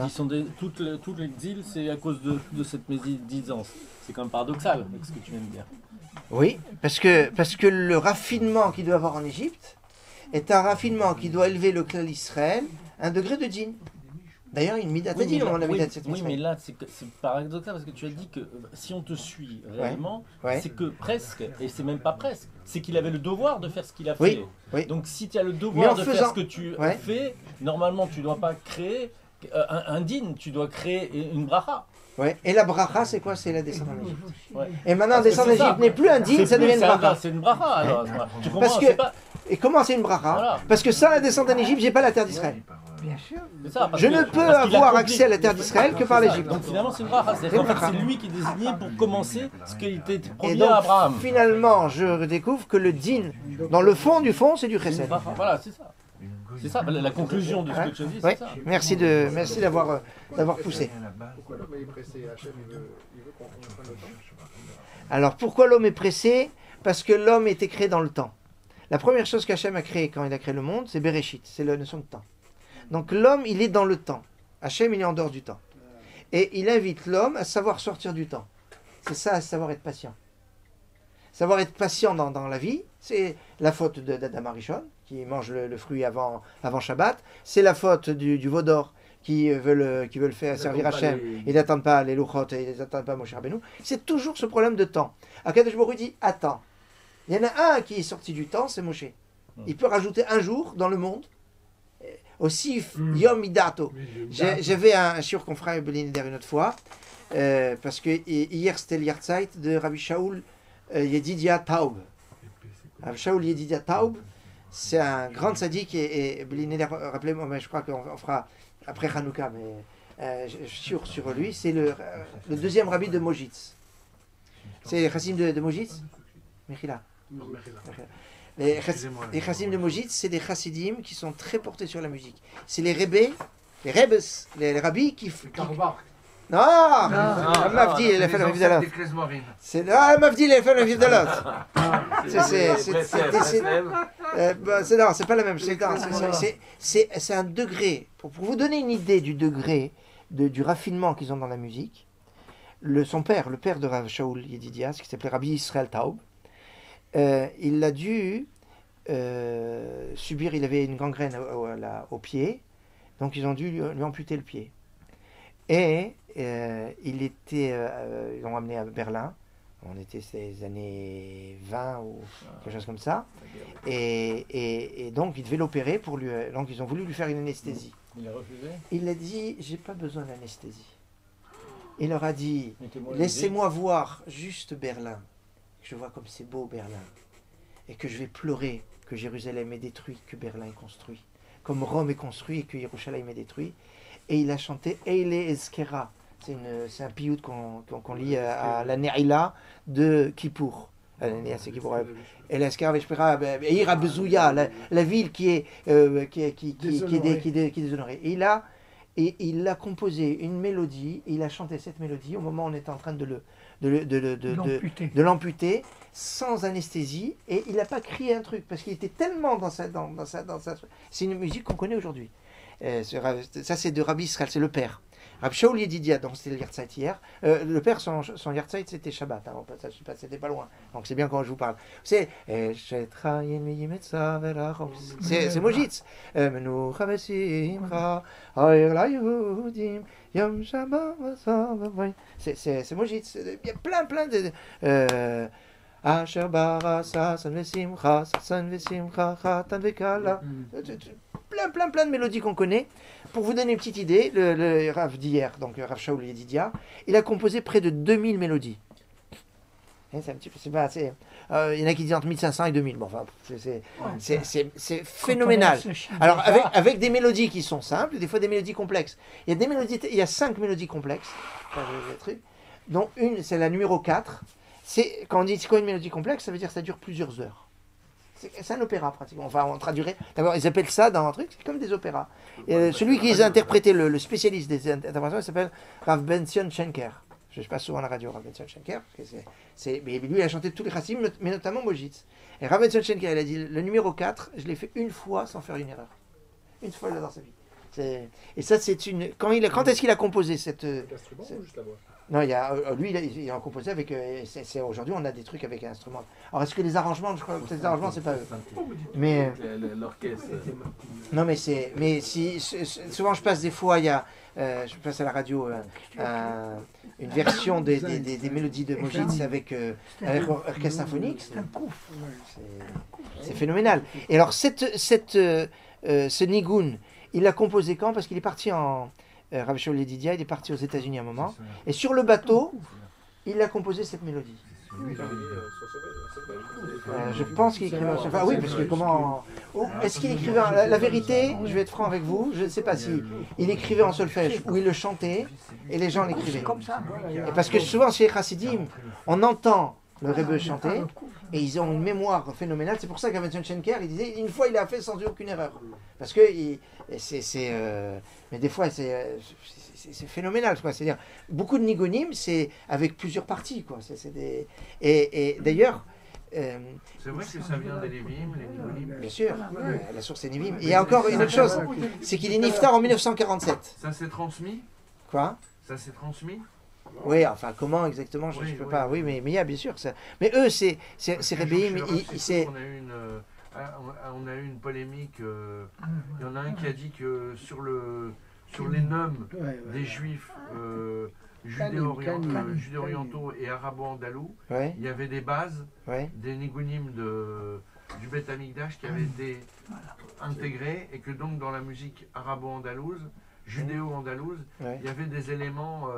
toutes les îles, c'est à cause de cette médisance. C'est quand même paradoxal avec ce que tu viens de dire. Oui, parce que le raffinement qu'il doit avoir en Égypte est un raffinement qui doit élever le clan Israël à un degré de djinn. D'ailleurs, une midat dit on a midat cette Oui, mais là, c'est paradoxal parce que tu as dit que si on te suit réellement, c'est que presque, et c'est même pas presque, c'est qu'il avait le devoir de faire ce qu'il a fait. Oui. Donc si tu as le devoir de faire ce que tu fais, normalement, tu ne dois pas créer un din, tu dois créer une bracha. Ouais. Et la bracha, c'est quoi? C'est la descente en Égypte. Ouais. Et maintenant, descendre en Égypte n'est plus un din, ça devient une bracha. C'est une bracha alors. Tu comprends? Parce que, et comment c'est une bracha? Parce que sans la descente en Égypte, j'ai pas la terre d'Israël. Bien sûr. Je ne peux avoir accès à la terre d'Israël que par l'Égypte. Donc finalement, c'est une bracha. C'est lui qui est désigné pour commencer ce qui était promis à Abraham. Finalement, je découvre que le din, dans le fond du fond, c'est du chesed. Voilà, c'est ça. C'est ça, la conclusion de ce que tu as dit, c'est ça. Merci d'avoir poussé. Pourquoi l'homme est pressé? Hachem, il veut qu'on prenne le temps. Alors, pourquoi l'homme est pressé? Parce que l'homme était créé dans le temps. La première chose qu'Hachem a créée quand il a créé le monde, c'est Bereshit, c'est la notion de temps. Donc l'homme, il est dans le temps. Hachem, il est en dehors du temps. Et il invite l'homme à savoir sortir du temps. C'est ça, à savoir être patient. savoir être patient dans la vie, c'est la faute d'Adam Arishon, qui mange le fruit avant Shabbat. C'est la faute du veau d'or qui veulent faire servir Hachem. Ils n'attendent pas les Luchot et ils n'attendent pas Moshe Rabbeinu. C'est toujours ce problème de temps. Akadosh Baruch Hu dit, attends. Il y en a un qui est sorti du temps, c'est Moshe. Il peut rajouter un jour dans le monde. Aussi, Yom Midato. J'avais un shiur qu'on fera une autre fois, parce que hier c'était le Yartzeit de Rabbi Shaul Yedidia Taub. Rabbi Shaul Yedidia Taub, c'est un grand tzaddik et rappelez-moi, mais je crois qu'on fera après Hanouka, mais sur lui, c'est le deuxième rabbi de Mojitz. C'est Chassim de Mojitz Mechila. Les chassim de Mojitz, c'est des chassidim qui sont très portés sur la musique. C'est les rebbe, les rabbis qui... Non, Mavdi, il a fait le Vivdalot. C'est Mavdi, il a fait le Vivdalot. Non, c'est pas la même. C'est un degré. Pour vous donner une idée du degré du raffinement qu'ils ont dans la musique, son père, le père de Rav Shaul Yedidia, qui s'appelait Rabbi Israël Taub, il a dû subir, il avait une gangrène au pied, donc ils ont dû lui amputer le pied. Et ils l'ont amené à Berlin, on était ces années 20 ou quelque chose comme ça, et donc ils devaient l'opérer pour lui, donc ils ont voulu lui faire une anesthésie. Il a refusé ? Il a dit, j'ai pas besoin d'anesthésie. Il leur a dit, laissez-moi voir juste Berlin, que je vois comme c'est beau Berlin, et que je vais pleurer que Jérusalem est détruit, que Berlin est construit, comme Rome est construit et que Yerushalayim est détruit. Et il a chanté Eile Eskera, c'est un piout qu'on lit à la Ne'ila de Kippour. Eile Eskera Veshpera Eira Bezouya, la ville qui est déshonorée. Et il a composé une mélodie, et il a chanté cette mélodie au moment où on était en train de l'amputer sans anesthésie, et il n'a pas crié un truc parce qu'il était tellement dans sa c'est une musique qu'on connaît aujourd'hui. Ça c'est de Rabbi Israël, c'est le père. Rabbi Shaul Yedidia, donc c'était le Yartzeit hier. Le père, son Yartzeit c'était Shabbat, hein, c'était pas loin, donc c'est bien quand je vous parle. C'est Mojitz. C'est Mojitz. Il y a plein de... Asher bara sasan vesimcha, sasan vesimcha, chatan vekala. Plein de mélodies qu'on connaît. Pour vous donner une petite idée, le Rav d'hier, donc Rav Shaul Yedidia, il a composé près de 2000 mélodies. C'est un petit peu, il y en a qui disent entre 1500 et 2000. Bon, enfin, c'est phénoménal. Alors, avec des mélodies qui sont simples, des fois des mélodies complexes. Il y a 5 mélodies complexes, dont une, c'est la numéro 4. Quand on dit c'est quoi une mélodie complexe, ça veut dire que ça dure plusieurs heures. C'est un opéra pratiquement. Enfin, on traduirait. D'abord, ils appellent ça dans un truc, c'est comme des opéras. Celui qui les a interprétés, le spécialiste des interprétations, il s'appelle Rav Ben-Sion Schenker. Je passe souvent à la radio, Rav Ben-Sion Schenker, parce que mais lui, il a chanté tous les chassim, mais notamment Mojitz. Et Rav Ben-Sion Schenker, il a dit le numéro 4, je l'ai fait une fois sans faire une erreur. Une fois dans sa vie. Et ça, c'est une. Quand est-ce qu'il a composé cette. L'instrument ou juste la voix? Non, lui, il a composé avec. Aujourd'hui, on a des trucs avec un instrument. Alors, est-ce que les arrangements, je crois que les arrangements, c'est pas eux. Mais. L'orchestre. Non, mais c'est. Mais souvent, je passe des fois, je passe à la radio une version des mélodies de Mojitz avec orchestre symphonique. C'est phénoménal. Et alors, ce Nigun, il l'a composé quand? Parce qu'il est parti Rabbi Shaul Yedidia, il est parti aux États-Unis un moment, et sur le bateau, il a composé cette mélodie. Je pense qu'il écrivait en solfège. Oui, parce que comment. Est-ce qu'il écrivait la vérité, je vais être franc avec vous, je ne sais pas si il écrivait en solfège ou il le chantait et les gens l'écrivaient. Et parce que souvent chez Chassidim, on entend le Rebbe chanter et ils ont une mémoire phénoménale. C'est pour ça qu'Aved Schenker, il disait une fois il a fait sans aucune erreur. Parce que mais des fois c'est phénoménal, quoi. C'est-à-dire beaucoup de nigonim, c'est avec plusieurs parties, quoi. Et d'ailleurs. C'est vrai que ça vient des Lévim, les nigonim. Bien sûr, la source est Lévim. Il y a encore une autre chose, c'est qu'il est niftar en 1947. Ça s'est transmis? Quoi? Ça s'est transmis? Oui, enfin, comment exactement, je ne peux pas. Oui, mais il y a bien sûr ça. Mais eux, c'est Rébéim, c'est... On a eu une polémique. Il y en a un qui a dit que sur les noms des juifs judéo-orientaux et arabo-andalous, il y avait des bases, des nigunim du Beth Amikdash qui avaient été intégrés, et que donc dans la musique arabo-andalouse, judéo-andalouse, il y avait des éléments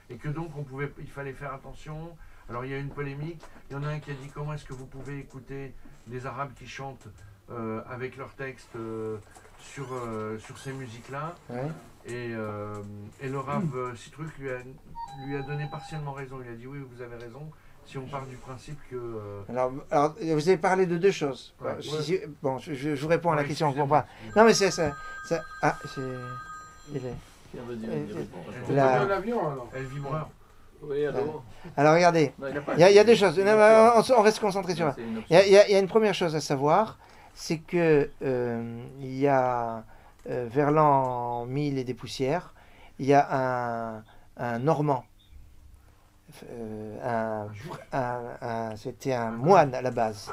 et que donc il fallait faire attention. Alors il y a une polémique, il y en a un qui a dit comment est-ce que vous pouvez écouter des Arabes qui chantent avec leurs textes sur ces musiques-là, et le Rav Sitruk lui a donné partiellement raison. Il a dit oui, vous avez raison, si on part du principe que... Alors, vous avez parlé de deux choses. Bon, je vous réponds à la question, on comprend pas. Non mais c'est ça... Ah, il est... Elle vibreur. Oui, alors regardez, il y a deux choses. On reste concentré sur ça. Il y a une première chose à savoir, c'est que il y a vers l'an 1000 et des poussières, il y a un Normand. C'était un moine à la base,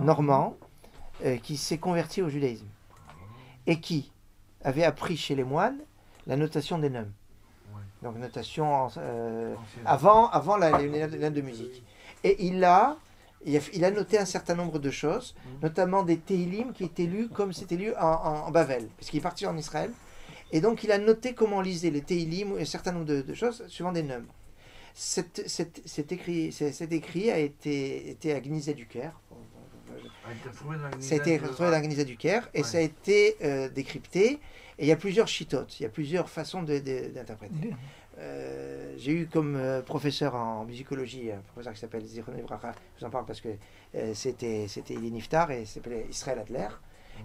normand, qui s'est converti au judaïsme et qui avait appris chez les moines la notation des noms. Donc notation avant la de musique. Et il a noté un certain nombre de choses, notamment des Tehillim qui étaient lus comme c'était lu en Bavel, parce qu'il est parti en Israël. Et donc il a noté comment on lisait les Tehillim et un certain nombre de choses suivant des noms. Cet écrit a été à Gnizet du Caire. Ça a été retrouvé dans Gnizet du Caire et ça a été décrypté. Et il y a plusieurs chitotes, il y a plusieurs façons d'interpréter. J'ai eu comme professeur en musicologie un professeur qui s'appelle Zichrono Livracha. Je vous en parle parce que c'était Elie Niftar et s'appelait Israël Adler.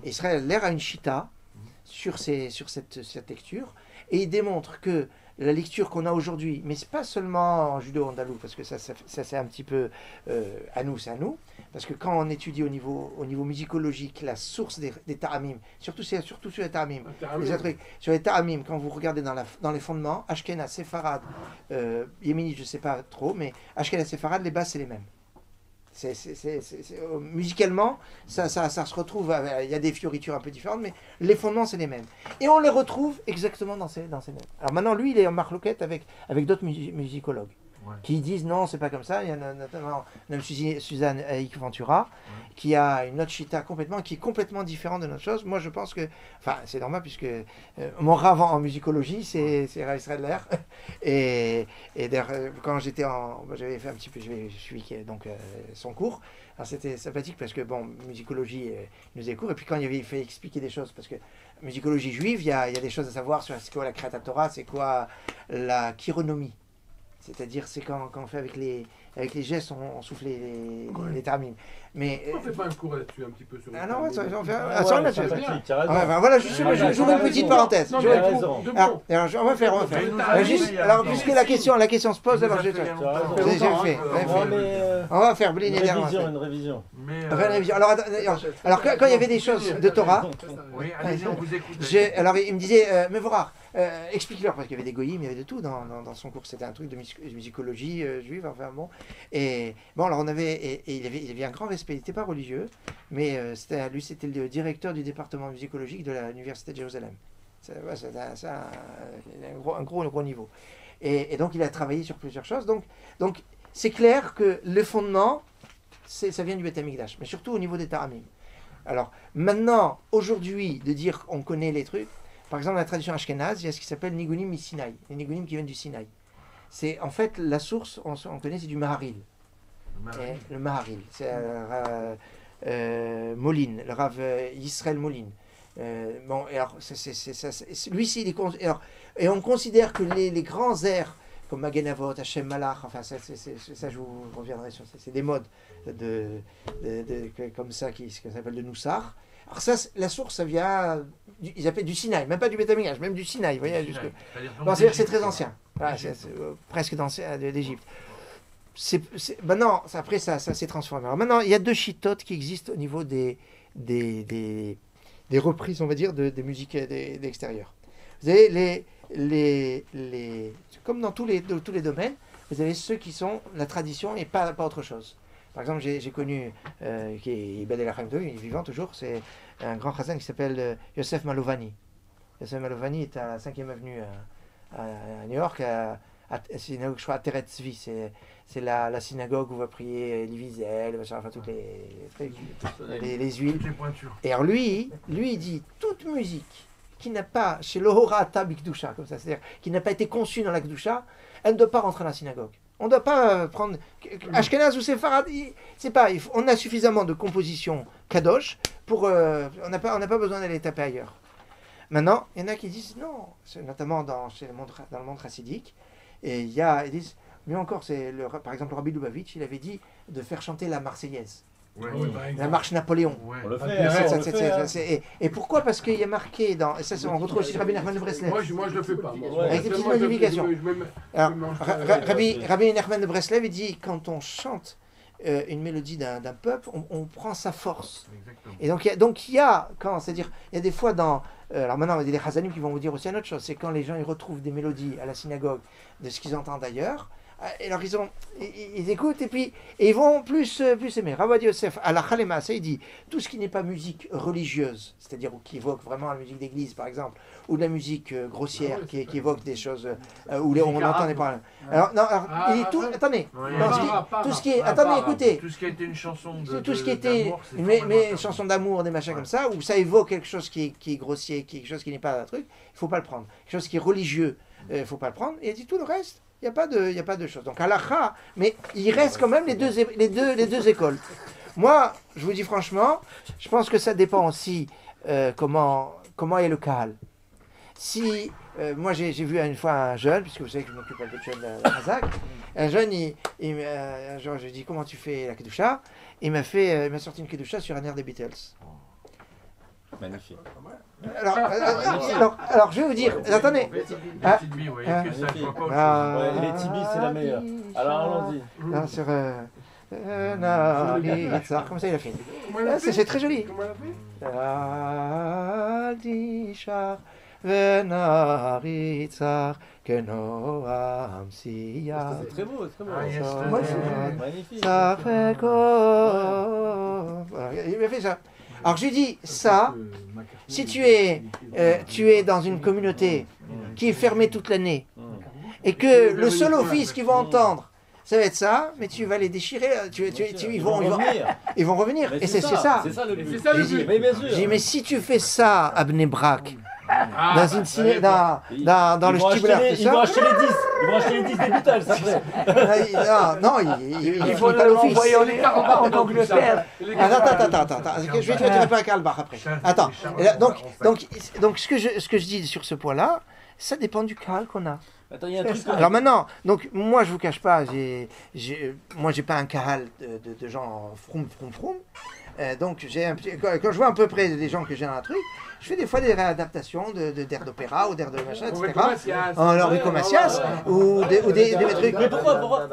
Et Israël Adler a une chita sur cette lecture, et il démontre que la lecture qu'on a aujourd'hui, mais c'est pas seulement en judéo-andalou, parce que ça c'est un petit peu à nous, parce que quand on étudie au niveau musicologique la source des ta'amim, surtout sur les ta'amim, sur les ta'amim, quand vous regardez dans les fondements, Ashkenaz, Séfarad, Yéménite, je sais pas trop, mais Ashkenaz, Séfarad, les bases c'est les mêmes. Musicalement, ça se retrouve, il y a des fioritures un peu différentes, mais les fondements c'est les mêmes. Et on les retrouve exactement dans ces notes. Alors maintenant, lui, il est en marloquette avec d'autres musicologues qui disent non, c'est pas comme ça. Il y en a notamment Suzanne Haïk Ventura qui a une autre chita qui est complètement différente de notre chose. Moi, je pense que, enfin, c'est normal puisque mon rave en musicologie, c'est Rav Israël. Et quand j'avais fait un petit peu, je suis donc son cours. Alors c'était sympathique parce que bon, musicologie, il nous faisait cours, et puis quand il fait expliquer des choses, parce que musicologie juive, il y a des choses à savoir sur c'est quoi la Kriyat Torah, c'est quoi la chironomie. C'est-à-dire, c'est quand on fait avec les gestes, on souffle les termines. Mais on ne fait pas un cours là-dessus un petit peu sur les non, on fait un là-dessus. Voilà, j'ouvre une petite parenthèse. Alors, on va faire. Alors, puisque la question se pose, alors j'ai fait. On va faire une révision. Alors, quand il y avait des choses de Torah, alors il me disait, mais Vorach, explique-leur, parce qu'il y avait des goyim, il y avait de tout dans son cours. C'était un truc de musicologie juive, enfin bon. Et bon, alors il avait un grand respect. Il n'était pas religieux, mais lui c'était le directeur du département musicologique de l'université de Jérusalem. C'est un gros niveau. Et donc il a travaillé sur plusieurs choses. Donc c'est clair que le fondement, ça vient du Beth Amikdash, mais surtout au niveau des Ta'amim. Alors maintenant, aujourd'hui, de dire qu'on connaît les trucs, par exemple la tradition ashkénaze, il y a ce qui s'appelle Nigunim mi-Sinaï, les Nigunim qui viennent du Sinaï. C'est en fait la source, on connaît, c'est du Maharil. Le Maharil, c'est Moline, le Rav Yisrael Moline. Bon, alors, lui-ci, et on considère que les grands airs, comme Magen Avot, Hashem Malach, enfin, ça je vous reviendrai sur ça, c'est des modes comme ça, ce qu'on appelle de Noussar. Alors ça, la source, ça vient, ils appellent du Sinaï, même pas du Beth Amikdash, même du Sinaï, vous voyez, c'est très ancien, c'est presque d'Égypte. Maintenant, après ça s'est transformé. Alors maintenant, il y a deux chitotes qui existent au niveau des reprises, on va dire, des musiques d'extérieur. Vous avez comme dans tous les domaines, vous avez ceux qui sont la tradition et pas autre chose. Par exemple, j'ai connu, qui est Ibad el-Achim, il est vivant toujours, c'est un grand chazan qui s'appelle Yosef Malovani. Yosef Malovani est à la 5e avenue à New York, à synagogue, je crois, à Teret Tzvi. C'est la synagogue où va prier Elie Wiesel, enfin toutes les huiles. Et alors lui, il dit toute musique qui n'a pas, chez l'Ohorata Bikdusha, comme ça, c'est-à-dire qui n'a pas été conçue dans la Kdusha, elle ne doit pas rentrer dans la synagogue. On ne doit pas prendre Ashkenaz ou Sepharad, c'est pas. On a suffisamment de compositions kadosh pour. On n'a pas besoin d'aller taper ailleurs. Maintenant, il y en a qui disent non, notamment dans le monde chassidique, et ils disent mieux encore, par exemple le Rabbi Lubavitch, il avait dit de faire chanter la Marseillaise. La marche Napoléon. On le fait. Et pourquoi? Parce qu'il y a marqué dans. Et ça, on retrouve aussi Rabbi Nachman de Breslev. Moi, je le fais pas. Avec des petites modifications. Alors, Rabbi Nachman de Breslev, il dit quand on chante une mélodie d'un peuple, on prend sa force. Exactement. Et donc il y a, c'est-à-dire, il y a des fois dans. Alors maintenant, il y a des Chazanim qui vont vous dire aussi une autre chose, c'est quand les gens ils retrouvent des mélodies à la synagogue de ce qu'ils entendent ailleurs. Et alors ils écoutent et ils vont plus aimer. Rabbi Yosef, à la Chalema, ça il dit tout ce qui n'est pas musique religieuse, c'est-à-dire qui évoque vraiment la musique d'église par exemple, ou de la musique grossière qui évoque des choses où on entend des paroles. Alors il dit tout. Attendez, tout ce qui est. Attendez, écoutez. Tout ce qui a été une chanson tout ce qui était une chanson d'amour, des machins comme ça, où ça évoque quelque chose qui est grossier, quelque chose qui n'est pas un truc, il faut pas le prendre. Quelque chose qui est religieux, il faut pas le prendre. Et il dit tout le reste. Il n'y a pas de choses. Donc, halakha, mais il reste quand même les deux écoles. Moi, je vous dis franchement, je pense que ça dépend aussi comment est le kahal. Si, moi, j'ai vu une fois un jeune, puisque vous savez que je m'occupe un peu de jeunes à Razak, un jeune, un jour, je lui ai dit, comment tu fais la kedusha? Il m'a sorti une kedusha sur un air des Beatles. Magnifique. Alors, je vais vous dire, attendez. Les Tibi, c'est la meilleure. Alors, allons-y. Sur comme ça, il a fait. C'est très joli. C'est très beau, c'est très beau. Magnifique. Il m'a fait ça. Alors je lui dis, ça, si tu es dans une communauté qui est fermée toute l'année, et que le seul office qu'ils vont entendre, ça va être ça, mais tu vas les déchirer, ils vont revenir. Et c'est ça. C'est ça le but. Je dis, mais si tu fais ça à Bnei Brak, dans le Stibler, ils vont acheter les 10 des Beatles après. Non, il faut pas l'office. En Angleterre. Attends, je vais te répondre à Karl Bach après. Attends, donc ce que je dis sur ce point-là, ça dépend du kahal qu'on a. Attends, il y a un truc. Alors maintenant, donc moi je vous cache pas, moi j'ai pas un kahal de gens froum. Donc quand je vois à peu près des gens que j'ai dans un truc, je fais des fois des réadaptations d'air d'opéra ou d'air de machin, etc. En Enrico Macias ou des trucs. Mais pourquoi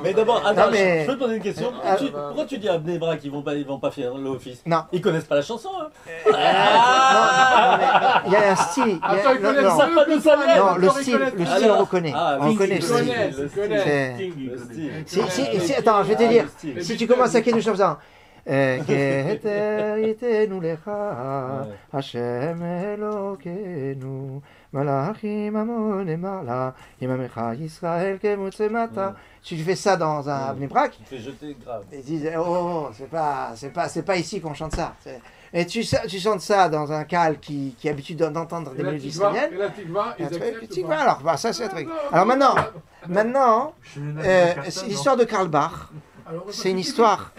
Mais d'abord, attends, je peux te poser une question. Pourquoi tu dis à Bnei Brak qu'ils vont pas faire l'office? Non. Ils connaissent pas la chanson. Non, il y a un style. Non, le style on reconnaît. On reconnaît le style. Attends, je vais te dire. Si tu commences à Kedusha en faisant ייתנו לך השם אלוקינו מלאכים המון למעלה עמך ישראל כמוצא מטה. Si tu fais ça dans un Bnei Brak, ils disent c'est pas ici qu'on chante ça. Et tu chantes ça dans un kahal qui a l'habitude d'entendre des mélodies israéliennes. Alors ça c'est un truc. Alors maintenant c'est l'histoire de Karl Bach. C'est une histoire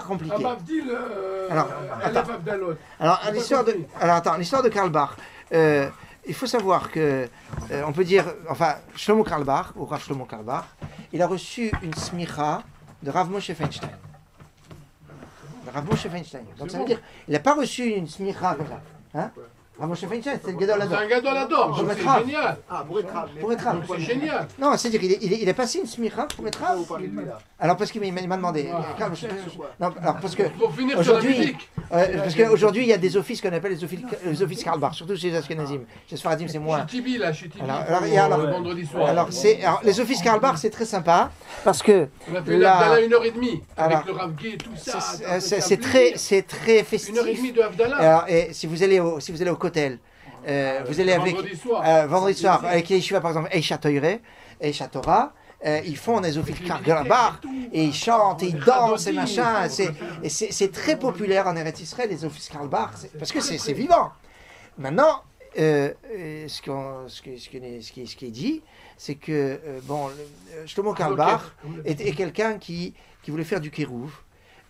compliquée. L'histoire de Karl Bach. Il faut savoir que, on peut dire, enfin, Shlomo Karl Bach, ou Rav Shlomo Karl Bach, il a reçu une smicha de Rav Moshe Feinstein. Donc ça veut dire, il n'a pas reçu une smicha comme ça. Hein? Rav Moshe Feinstein, c'est le Gadol Hador. C'est un Gadol Hador, donc c'est génial. Ah, pour être Rav. C'est génial. Non, c'est-à-dire il est passé une smicha pour être Rav. Alors parce qu'il m'a demandé. Non, alors parce que aujourd'hui, parce qu'aujourd'hui il y a des offices qu'on appelle les offices Karl Barth, surtout chez les Ashkenazim. Chez les Sfaradim c'est moins. Chez Tibi là, chez Tibi. Alors, vendredi soir. Alors les offices Karl Barth c'est très sympa parce que. On a fait l'Abdallah 1h30 avec le Rav Gay et tout ça. C'est très festif. 1h30 de Abdallah. Alors et si vous allez au Kotel, vous allez avec vendredi soir avec les yeshivas par exemple Eisha Toire, Eisha Torah, ils font des offices Karl Barth et ils chantent et ils dansent et machin. C'est très populaire en Eretz Israël les offices Karl Barth parce que c'est vivant. Maintenant, ce qui est dit, c'est que Shlomo Karl Barth est quelqu'un qui voulait faire du kérouv,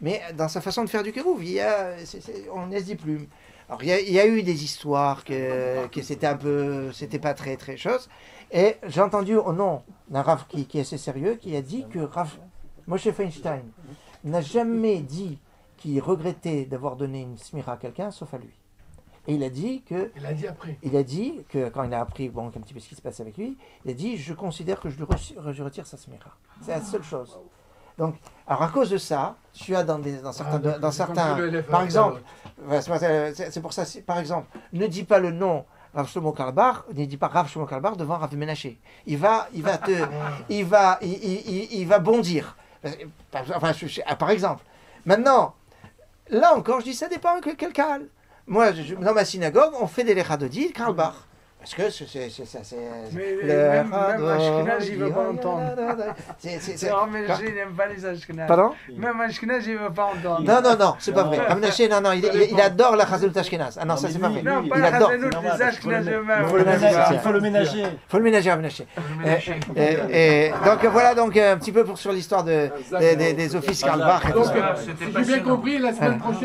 mais dans sa façon de faire du kérouv, on laisse des plumes. Alors, il y a eu des histoires que c'était pas très très chose. Et j'ai entendu au nom d'un Rav qui est assez sérieux, qui a dit que Rav Moshe Feinstein n'a jamais dit qu'il regrettait d'avoir donné une smira à quelqu'un, sauf à lui. Et il a dit que. Il a dit que quand il a appris un petit peu ce qui se passe avec lui, il a dit je considère que je retire sa smira. C'est la seule chose. Donc, alors à cause de ça, tu as dans certains, par exemple, c'est pour ça, par exemple, ne dis pas le nom Rav Shlomo Karl Barth, ne dis pas Rav Shlomo Karl Barth devant Rav Menaché. Il va bondir. Enfin, par exemple. Maintenant, là encore, je dis ça dépend de quel cas. Moi, dans ma synagogue, on fait des lechadodi de Karl Barth. Parce que c'est mais même Ashkenaz, il ne veut pas entendre. Il n'aime pas les Ashkenaz. Pardon? Même Ashkenaz, il ne veut pas entendre. Non, c'est pas vrai. Ramenaché, non, il adore la Chazelout Ashkenaz. Ah non, ça c'est pas vrai. Non, pas la Chazelout, les Ashkenaz eux-mêmes. Il faut le ménager. Il faut le ménager, Ramenaché. Donc voilà donc un petit peu sur l'histoire des offices Karl Barth. Si j'ai bien compris, la semaine prochaine.